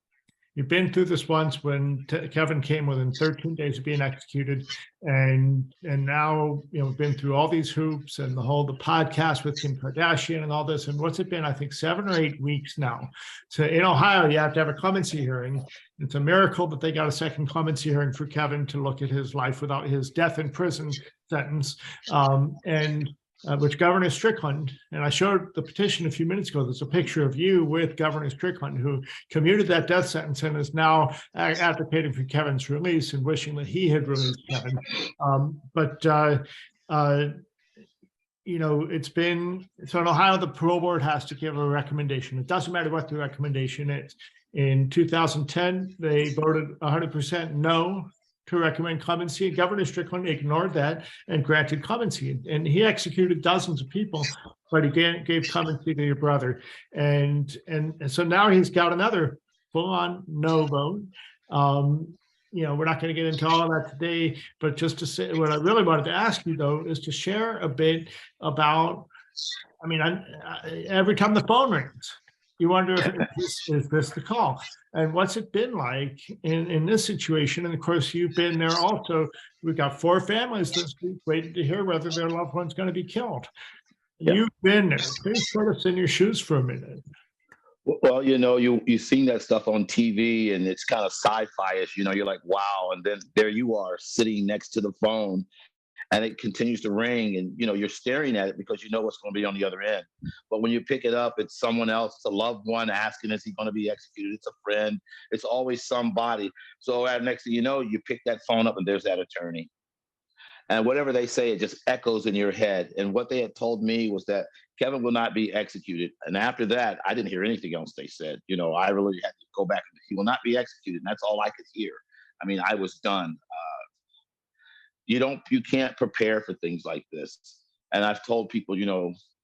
You've been through this once when Kevin came within 13 days of being executed, and now we've been through all these hoops and the podcast with Kim Kardashian and all this. And what's it been? I think 7 or 8 weeks now. So in Ohio, you have to have a clemency hearing. It's a miracle that they got a second clemency hearing for Kevin to look at his life without his death in prison sentence. Which Governor Strickland, and I showed the petition a few minutes ago, there's a picture of you with Governor Strickland, who commuted that death sentence and is now advocating for Kevin's release and wishing that he had released Kevin. It's been, so in Ohio, the parole board has to give a recommendation. It doesn't matter what the recommendation is. In 2010, they voted 100% no to recommend clemency. Governor Strickland ignored that and granted clemency. And he executed dozens of people, but he gave clemency to your brother. And so now he's got another full-on no vote. We're not going to get into all of that today, but just to say, what I really wanted to ask you, though, is to share a bit about, every time the phone rings, you wonder if is this the call? And what's it been like in this situation? And of course, you've been there also. We've got 4 families this week waiting to hear whether their loved one's going to be killed. Yeah. You've been there. Please put us in your shoes for a minute. Well, you've seen that stuff on TV and it's kind of sci-fi-ish, you're like, wow. And then there you are sitting next to the phone and it continues to ring and, you're staring at it because you know what's going to be on the other end. But when you pick it up, it's someone else, it's a loved one asking, is he going to be executed? It's a friend. It's always somebody. So next thing you know, you pick that phone up and there's that attorney. And whatever they say, it just echoes in your head. And what they had told me was that Kevin will not be executed. And after that, I didn't hear anything else they said. I really had to go back. He will not be executed. And that's all I could hear. I was done. You can't prepare for things like this. And I've told people,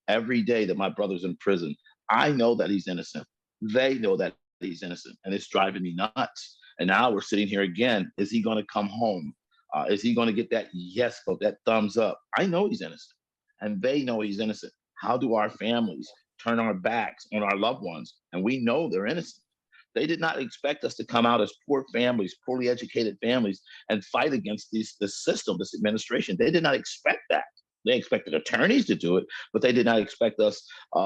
every day that my brother's in prison, I know that he's innocent. They know that he's innocent. And it's driving me nuts. And now we're sitting here again. Is he going to come home? Is he going to get that yes vote, that thumbs up? I know he's innocent. And they know he's innocent. How do our families turn our backs on our loved ones? And we know they're innocent. They did not expect us to come out as poor families, poorly educated families, and fight against this system, this administration. They did not expect that. They expected attorneys to do it, but they did not expect us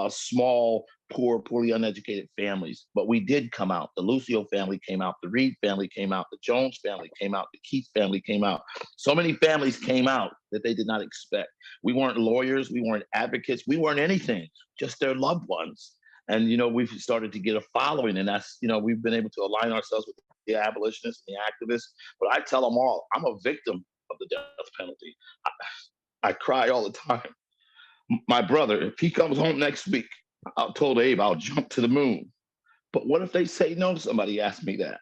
small, poor, poorly uneducated families. But we did come out. The Lucio family came out. The Reed family came out. The Jones family came out. The Keith family came out. So many families came out that they did not expect. We weren't lawyers. We weren't advocates. We weren't anything, just their loved ones. And, we've started to get a following, and that's, we've been able to align ourselves with the abolitionists and the activists. But I tell them all, I'm a victim of the death penalty. I cry all the time. My brother, if he comes home next week, I told Abe I'll jump to the moon. But what if they say no? Somebody asked me that.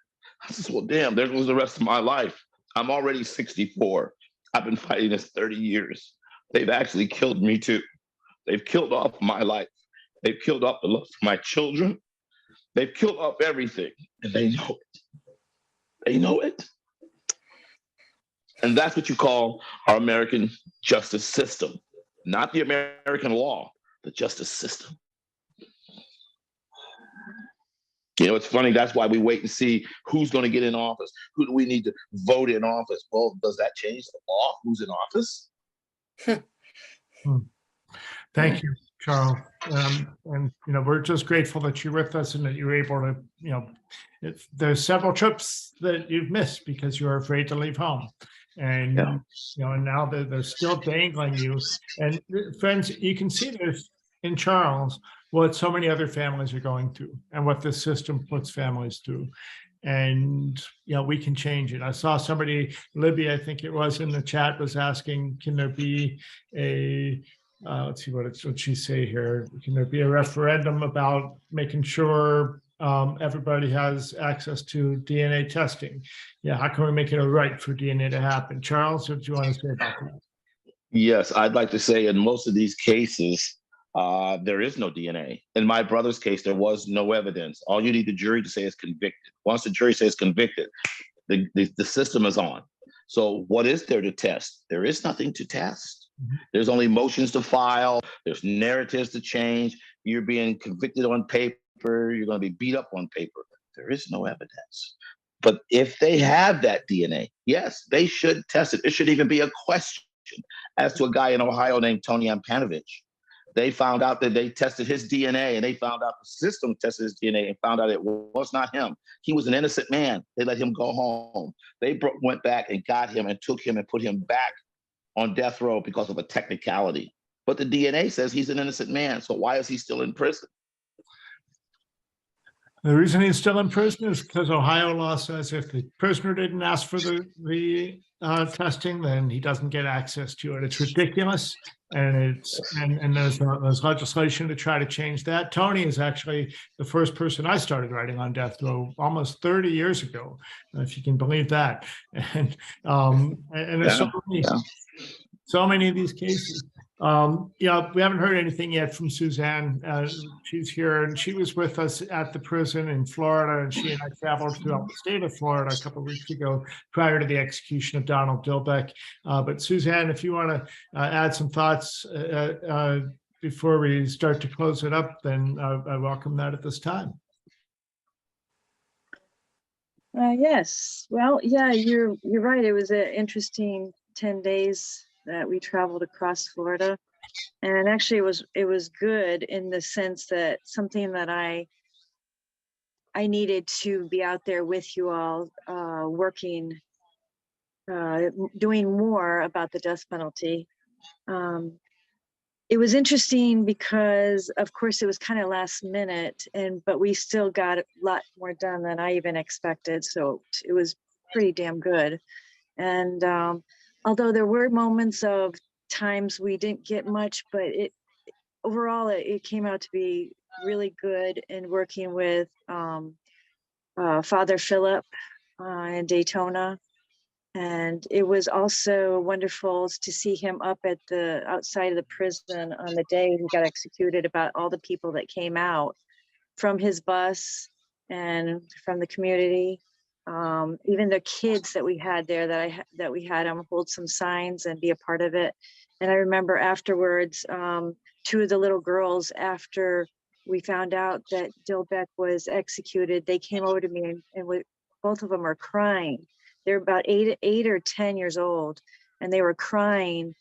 I said, well, damn, there goes the rest of my life. I'm already 64. I've been fighting this 30 years. They've actually killed me too. They've killed off my life. They've killed off the love for my children. They've killed off everything, and they know it. They know it. And that's what you call our American justice system, not the American law, the justice system. It's funny. That's why we wait and see who's going to get in office. Who do we need to vote in office? Well, does that change the law? Who's in office? Thank you, Charles. And we're just grateful that you're with us and that you're able to, there's several trips that you've missed because you're afraid to leave home. And, and now they're still dangling you. And friends, you can see this in Charles, what so many other families are going through and what this system puts families through. And, we can change it. I saw somebody, Libby, I think it was, in the chat was asking, can there be a, let's see what she say here. Can there be a referendum about making sure everybody has access to DNA testing? Yeah, how can we make it a right for DNA to happen? Charles, what do you want to say about that? Yes, I'd like to say in most of these cases, there is no DNA. In my brother's case, there was no evidence. All you need the jury to say is convicted. Once the jury says convicted, the system is on. So what is there to test? There is nothing to test. There's only motions to file. There's narratives to change. You're being convicted on paper. You're going to be beat up on paper. There is no evidence. But if they have that DNA, yes, they should test it. It should even be a question as to a guy in Ohio named Tony Ampanovich. They found out that they tested his DNA, and they found out the system tested his DNA and found out it was not him. He was an innocent man. They let him go home. They went back and got him and took him and put him back on death row because of a technicality. But the DNA says he's an innocent man. So why is he still in prison? The reason he's still in prison is because Ohio law says if the prisoner didn't ask for the testing, then he doesn't get access to it. It's ridiculous, and there's legislation to try to change that. Tony is actually the first person I started writing on death row almost 30 years ago, if you can believe that. And there's so many of these cases. We haven't heard anything yet from SueZann. She's here, and she was with us at the prison in Florida, and she and I traveled throughout the state of Florida a couple of weeks ago prior to the execution of Donald Dilbeck. But SueZann, if you want to add some thoughts before we start to close it up, then I welcome that at this time. Yes. Well, yeah, you're right. It was an interesting 10 days that we traveled across Florida, and actually it was good in the sense that something that I needed to be out there with you all, working, doing more about the death penalty. It was interesting because, of course, it was kind of last minute, but we still got a lot more done than I even expected. So it was pretty damn good. And although there were moments of times we didn't get much, but overall it came out to be really good in working with Father Philip in Daytona. And it was also wonderful to see him up at the outside of the prison on the day he got executed, about all the people that came out from his bus and from the community. Even the kids that we had there, that we had them hold some signs and be a part of it. And I remember afterwards, two of the little girls, after we found out that Dilbeck was executed, they came over to me, and both of them are crying. They're about 8 or 10 years old, and they were crying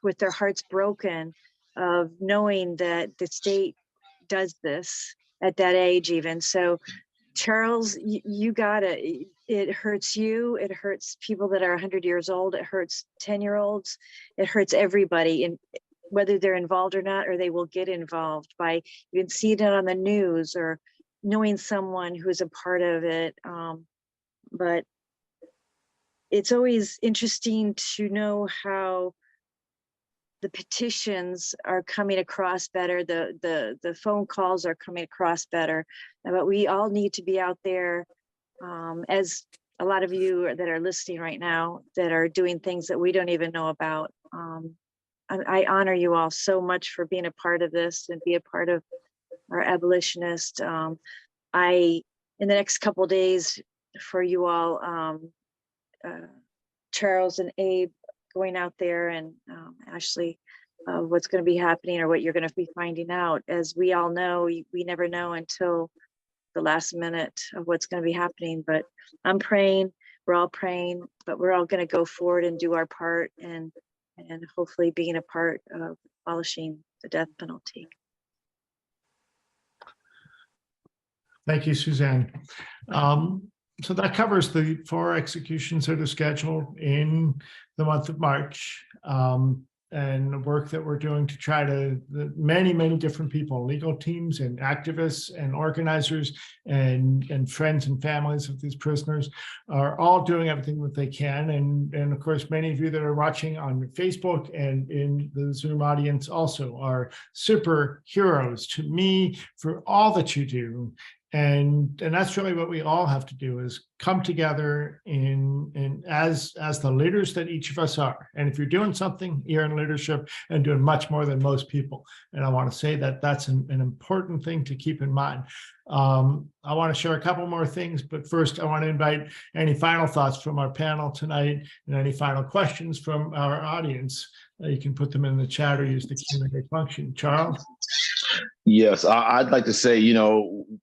with their hearts broken of knowing that the state does this at that age even. So Charles, you got it. It hurts you. It hurts people that are 100 years old. It hurts 10-year-olds. It hurts everybody, and whether they're involved or not, or they will get involved by, you can see it on the news or knowing someone who's a part of it. But it's always interesting to know how the petitions are coming across better, the phone calls are coming across better, but we all need to be out there, as a lot of you that are listening right now that are doing things that we don't even know about. I honor you all so much for being a part of this and be a part of our abolitionist. In the next couple of days for you all, Charles and Abe going out there, and Ashley, what's going to be happening or what you're going to be finding out. As we all know, we never know until the last minute of what's going to be happening. But I'm praying, we're all praying, but we're all going to go forward and do our part, and hopefully being a part of abolishing the death penalty. Thank you, SueZann. So that covers the 4 executions that are scheduled in the month of March, and the work that we're doing to try to, many different people, legal teams and activists and organizers and friends and families of these prisoners are all doing everything that they can. And of course, many of you that are watching on Facebook and in the Zoom audience also are superheroes to me for all that you do. And that's really what we all have to do, is come together in as the leaders that each of us are. And if you're doing something, you're in leadership and doing much more than most people. And I want to say that that's an important thing to keep in mind. I want to share a couple more things, but first I want to invite any final thoughts from our panel tonight and any final questions from our audience. You can put them in the chat or use the Q&A function. Charles? Yes, I'd like to say,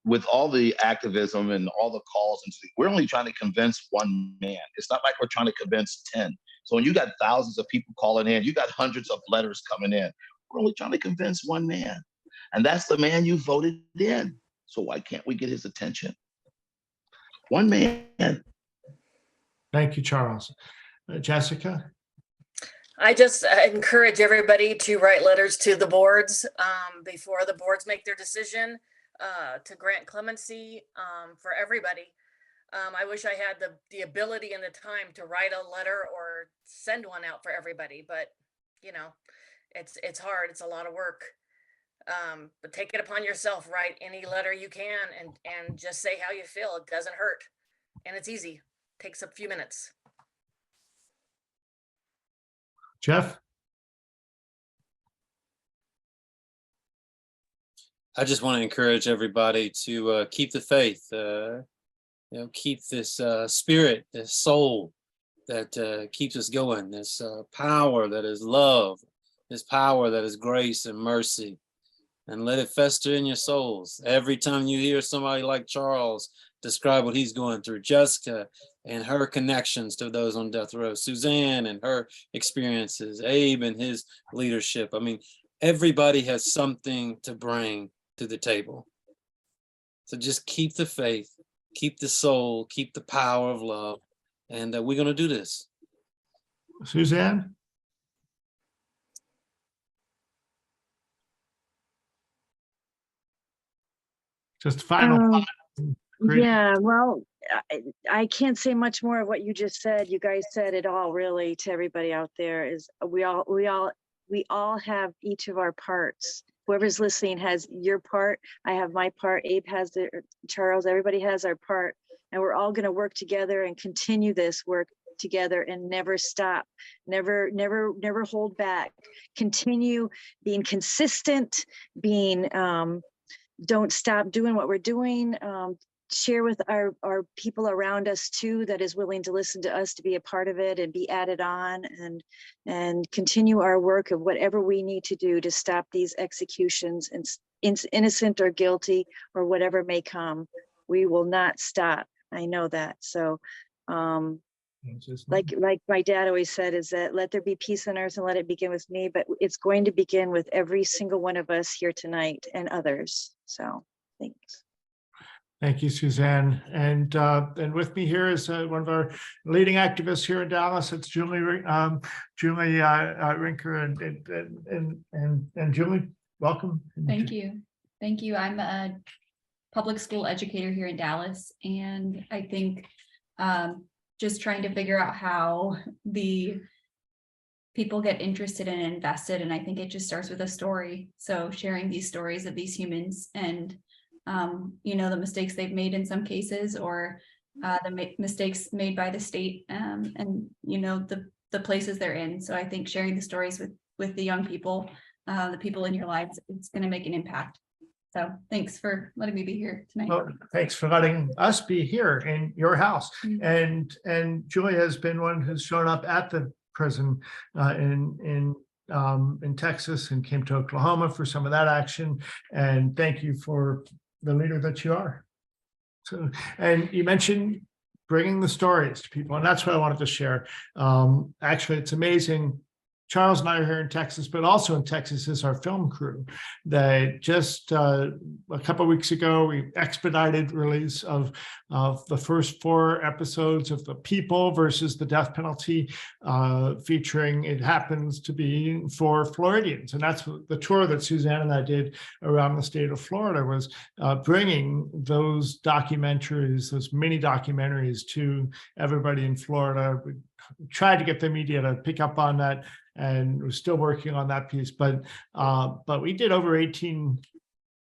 with all the activism and all the calls, we're only trying to convince one man. It's not like we're trying to convince 10. So when you got thousands of people calling in, you got hundreds of letters coming in. We're only trying to convince one man. And that's the man you voted in. So why can't we get his attention? One man. Thank you, Charles. Jessica? I just encourage everybody to write letters to the boards before the boards make their decision to grant clemency for everybody. I wish I had the ability and the time to write a letter or send one out for everybody, but it's hard. It's a lot of work. But take it upon yourself. Write any letter you can and just say how you feel. It doesn't hurt, and it's easy. Takes a few minutes. Jeff? I just want to encourage everybody to keep the faith, keep this spirit, this soul that keeps us going, this power that is love, this power that is grace and mercy, and let it fester in your souls. Every time you hear somebody like Charles describe what he's going through, Jessica and her connections to those on death row, SueZann and her experiences, Abe and his leadership. I mean, everybody has something to bring to the table. So just keep the faith, keep the soul, keep the power of love, and we're going to do this. SueZann? Just final thought. Yeah, well, I can't say much more of what you just said. You guys said it all, really, to everybody out there. Is we all have each of our parts. Whoever's listening has your part. I have my part. Abe has their, Charles. Everybody has our part, and we're all going to work together and continue this work together and never stop. Never hold back. Continue being consistent. Don't stop doing what we're doing. Share with our people around us too, that is willing to listen to us, to be a part of it and be added on, and continue our work of whatever we need to do to stop these executions, and innocent or guilty or whatever may come. We will not stop. I know that. So like my dad always said, is that let there be peace on earth and let it begin with me, but it's going to begin with every single one of us here tonight and others. So thanks. Thank you, SueZann. And with me here is one of our leading activists here in Dallas. It's Julie Rinker, and Julie, welcome. Thank you. Thank you. I'm a public school educator here in Dallas, and I think just trying to figure out how the people get interested and invested, and I think it just starts with a story. So sharing these stories of these humans and the mistakes they've made in some cases, or the mistakes made by the state, and the places they're in. So I think sharing the stories with the young people, the people in your lives, it's going to make an impact. So thanks for letting me be here tonight. Well, thanks for letting us be here in your house. Mm-hmm. And Julia has been one who's shown up at the prison in Texas, and came to Oklahoma for some of that action. And thank you for the leader that you are. So, and you mentioned bringing the stories to people, and that's what I wanted to share. Actually, it's amazing. Charles and I are here in Texas, but also in Texas is our film crew. That just a couple of weeks ago, we expedited release of the first 4 episodes of The People versus the Death Penalty, featuring, it happens to be 4 Floridians. And that's the tour that SueZann and I did around the state of Florida, was bringing those documentaries, those mini documentaries, to everybody in Florida. We tried to get the media to pick up on that, and we're still working on that piece. But we did over 18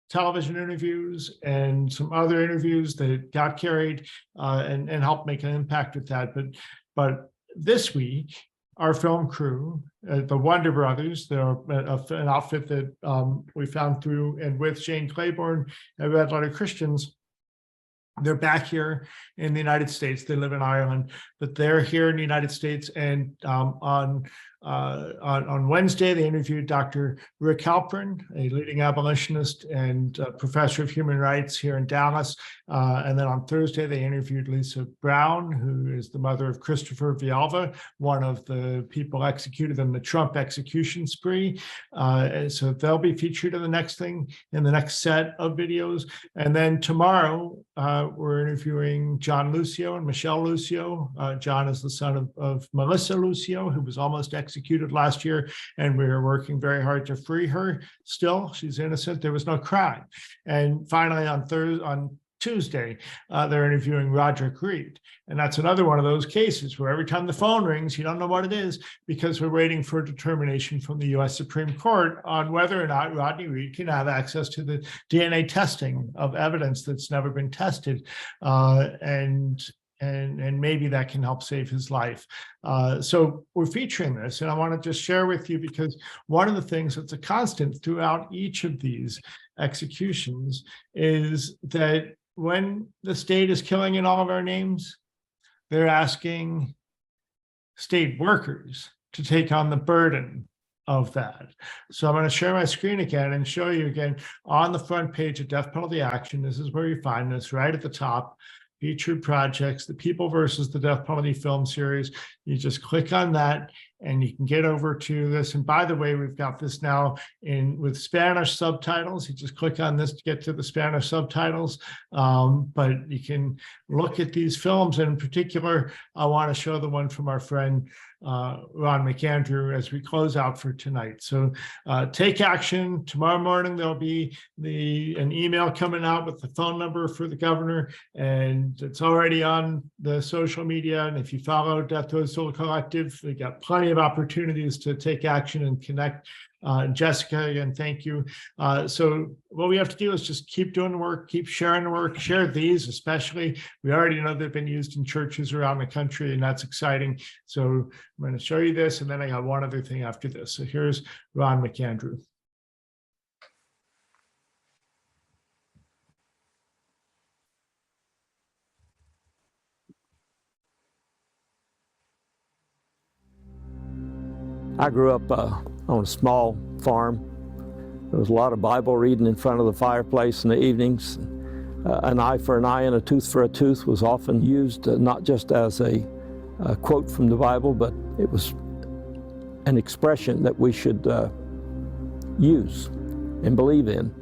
television interviews and some other interviews that got carried and helped make an impact with that. But this week, our film crew, the Wonder Brothers, they're an outfit that we found through and with Shane Claiborne and Red Letter Christians. They're back here in the United States. They live in Ireland, but they're here in the United States, and on On Wednesday, they interviewed Dr. Rick Halpern, a leading abolitionist and professor of human rights here in Dallas. And then on Thursday, they interviewed Lisa Brown, who is the mother of Christopher Villalba, one of the people executed in the Trump execution spree. So they'll be featured in the next set of videos. And then tomorrow, we're interviewing John Lucio and Michelle Lucio. John is the son of Melissa Lucio, who was almost executed last year, and we are working very hard to free her. Still, she's innocent. There was no crime. And finally, on Tuesday, they're interviewing Roderick Reed. And that's another one of those cases where every time the phone rings, you don't know what it is, because we're waiting for a determination from the U.S. Supreme Court on whether or not Rodney Reed can have access to the DNA testing of evidence that's never been tested. And maybe that can help save his life. So we're featuring this, and I want to just share with you, because one of the things that's a constant throughout each of these executions is that when the state is killing in all of our names, they're asking state workers to take on the burden of that. So I'm going to share my screen again and show you again on the front page of Death Penalty Action. This is where you find this, right at the top. Featured projects, the People versus the Death Penalty film series. You just click on that and you can get over to this. And by the way, we've got this now with Spanish subtitles. You just click on this to get to the Spanish subtitles. But you can look at these films. And in particular, I want to show the one from our friend Ron McAndrew as we close out for tonight. So take action. Tomorrow morning, there'll be an email coming out with the phone number for the governor, and it's already on the social media. And if you follow Death Row Soul Collective, we got plenty of opportunities to take action and connect. Jessica, again, thank you. So what we have to do is just keep doing the work, keep sharing the work, share these especially. We already know they've been used in churches around the country, and that's exciting. So I'm going to show you this, and then I got one other thing after this. So here's Ron McAndrew. I grew up on a small farm. There was a lot of Bible reading in front of the fireplace in the evenings. An eye for an eye and a tooth for a tooth was often used not just as a quote from the Bible, but it was an expression that we should use and believe in.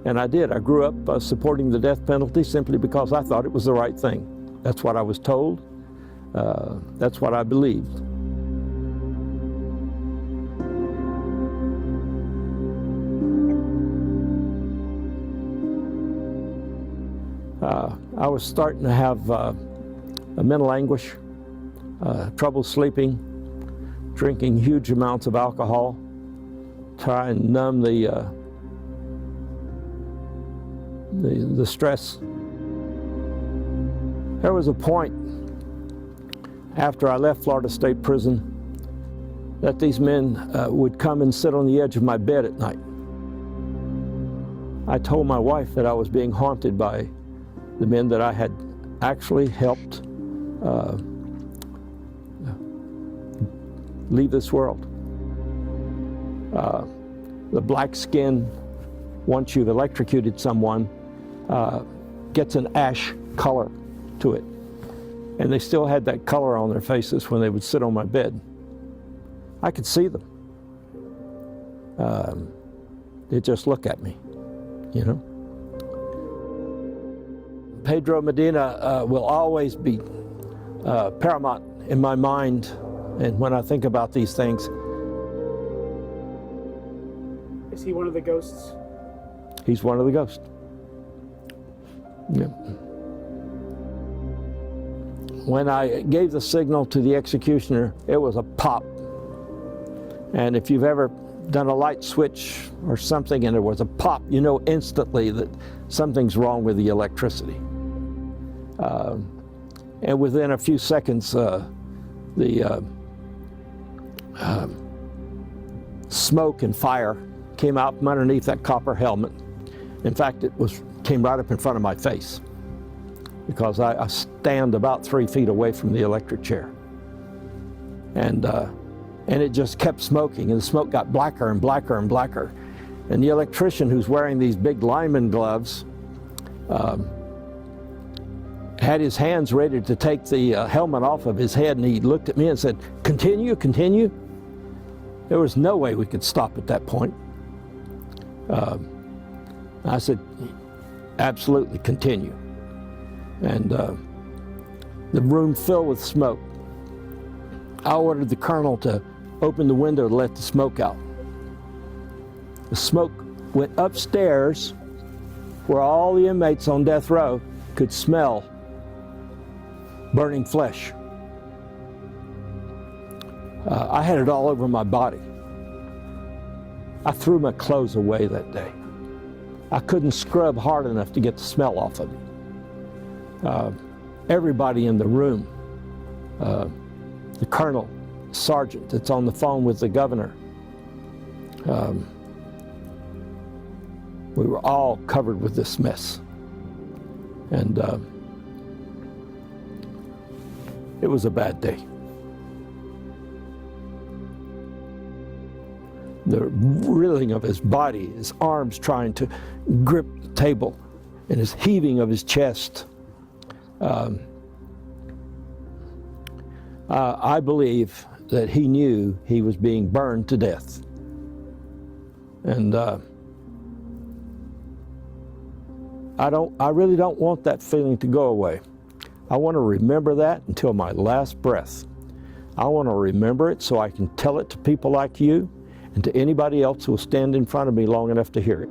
And I did. I grew up supporting the death penalty simply because I thought it was the right thing. That's what I was told. That's what I believed. I was starting to have a mental anguish, trouble sleeping, drinking huge amounts of alcohol, try and numb the stress. There was a point after I left Florida State Prison that these men would come and sit on the edge of my bed at night. I told my wife that I was being haunted by the men that I had actually helped leave this world. The black skin, once you've electrocuted someone, gets an ash color to it. And they still had that color on their faces when they would sit on my bed. I could see them. They'd just look at me, you know. Pedro Medina will always be paramount in my mind, and when I think about these things. Is he one of the ghosts? He's one of the ghosts. Yeah. When I gave the signal to the executioner, it was a pop. And if you've ever done a light switch or something and there was a pop, you know instantly that something's wrong with the electricity. And within a few seconds, the smoke and fire came out from underneath that copper helmet. In fact, came right up in front of my face because I stand about 3 feet away from the electric chair. And and it just kept smoking, and the smoke got blacker and blacker and blacker. And the electrician, who's wearing these big lineman gloves, had his hands ready to take the helmet off of his head, and he looked at me and said, "Continue, continue." There was no way we could stop at that point. I said, "Absolutely, continue." And the room filled with smoke. I ordered the colonel to open the window to let the smoke out. The smoke went upstairs where all the inmates on death row could smell burning flesh. I had it all over my body. I threw my clothes away that day. I couldn't scrub hard enough to get the smell off of me. Everybody in the room, the colonel, sergeant that's on the phone with the governor, we were all covered with this mess. And it was a bad day. The wriggling of his body, his arms trying to grip the table, and his heaving of his chest. I believe that he knew he was being burned to death. And I really don't want that feeling to go away. I want to remember that until my last breath. I want to remember it so I can tell it to people like you and to anybody else who will stand in front of me long enough to hear it.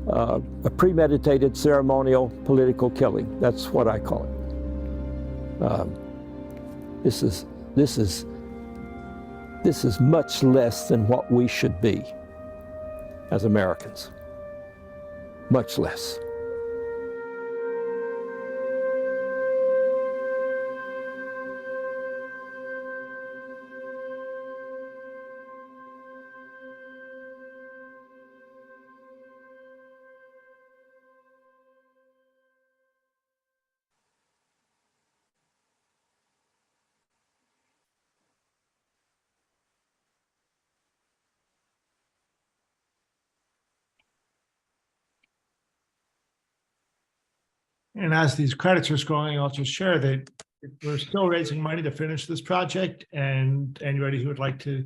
A premeditated ceremonial political killing, that's what I call it. This is much less than what we should be as Americans. Much less. And as these credits are scrolling, I'll just share that we're still raising money to finish this project, and anybody who would like to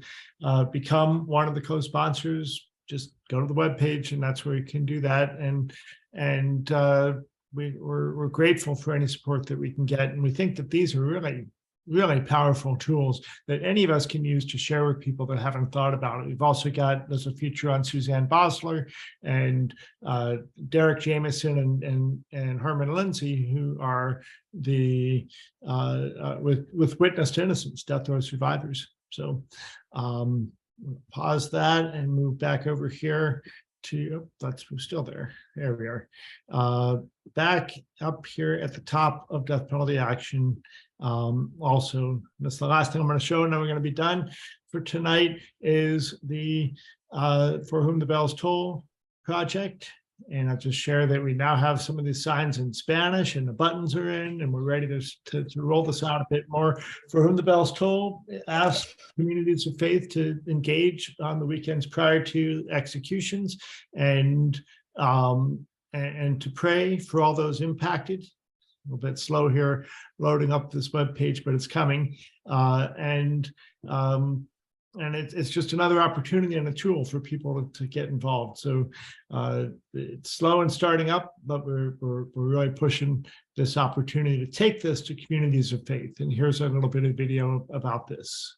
become one of the co-sponsors, just go to the webpage, and that's where you can do that. And we're grateful for any support that we can get, and we think that these are really powerful tools that any of us can use to share with people that haven't thought about it. We've also got, there's a feature on SueZann Bosler and Derek Jameson and Herman Lindsay, who are the with Witness to Innocence, death row survivors. So pause that and move back over here to, we're still there. There we are. Back up here at the top of death penalty action. Also, that's the last thing I'm going to show, and then we're going to be done for tonight, is the For Whom the Bells Toll project. And I'll just share that we now have some of these signs in Spanish, and the buttons are in, and we're ready to roll this out a bit more. For Whom the Bells Toll asks communities of faith to engage on the weekends prior to executions, and to pray for all those impacted. A little bit slow here loading up this web page, but it's coming. And it's just another opportunity and a tool for people to get involved. So it's slow in starting up, but we're really pushing this opportunity to take this to communities of faith. And here's a little bit of video about this.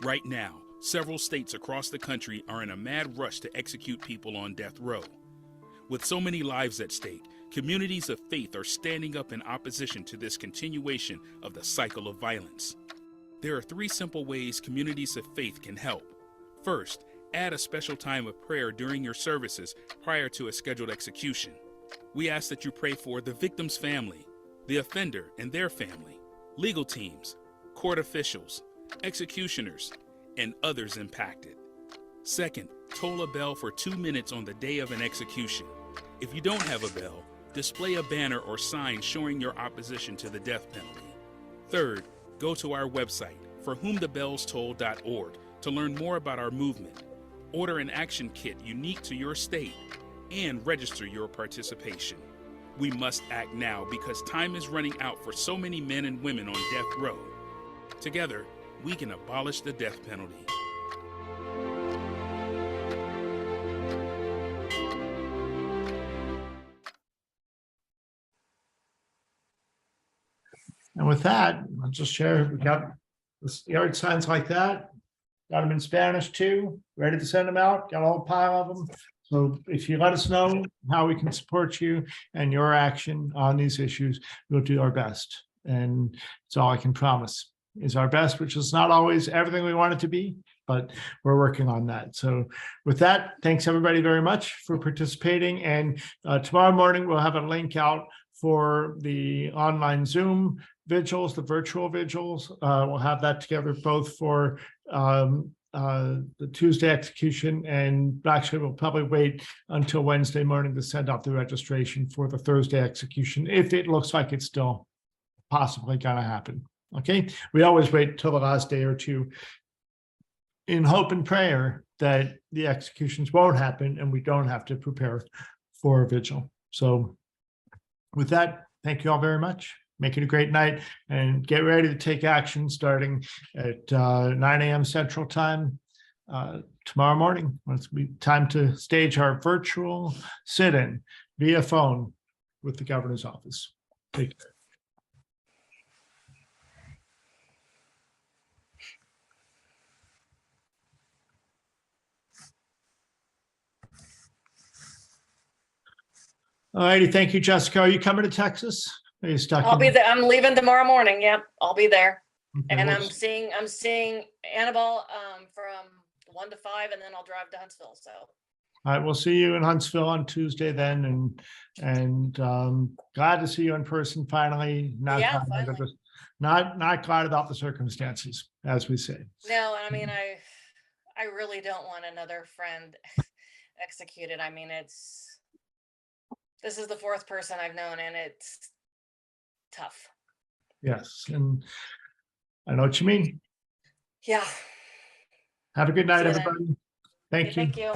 Right now, several states across the country are in a mad rush to execute people on death row. With so many lives at stake, communities of faith are standing up in opposition to this continuation of the cycle of violence. There are 3 simple ways communities of faith can help. First, add a special time of prayer during your services prior to a scheduled execution. We ask that you pray for the victim's family, the offender and their family, legal teams, court officials, executioners, and others impacted. Second, toll a bell for 2 minutes on the day of an execution. If you don't have a bell, display a banner or sign showing your opposition to the death penalty. Third, go to our website, forwhomthebellstoll.org, to learn more about our movement, order an action kit unique to your state, and register your participation. We must act now because time is running out for so many men and women on death row. Together, we can abolish the death penalty. And with that, I'll just share, we got the yard signs like that. Got them in Spanish too, ready to send them out, got a whole pile of them. So if you let us know how we can support you and your action on these issues, we'll do our best. And it's all I can promise is our best, which is not always everything we want it to be, but we're working on that. So with that, thanks everybody very much for participating. And tomorrow morning, we'll have a link out for the online Zoom vigils, the virtual vigils. We'll have that together both for the Tuesday execution, and actually we'll probably wait until Wednesday morning to send out the registration for the Thursday execution if it looks like it's still possibly going to happen. Okay, we always wait till the last day or two in hope and prayer that the executions won't happen and we don't have to prepare for a vigil. So with that, thank you all very much. Make it a great night and get ready to take action starting at 9 a.m. Central Time tomorrow morning. It's be time to stage our virtual sit-in via phone with the governor's office. Take care. All righty, thank you, Jessica. Are you coming to Texas? Are you stuck? I'll be there. I'm leaving tomorrow morning. Yep, I'll be there. Okay, And well, I'm seeing Annabelle from 1 to 5, and then I'll drive to Huntsville. So all right, we'll see you in Huntsville on Tuesday then, and glad to see you in person finally. Not yeah, glad finally. not glad about the circumstances, as we say. No, I mean I really don't want another friend executed. I mean this is the 4th person I've known, and it's tough. Yes, and I know what you mean. Yeah. Have a good night, See you then. everybody. Thank you. Thank you.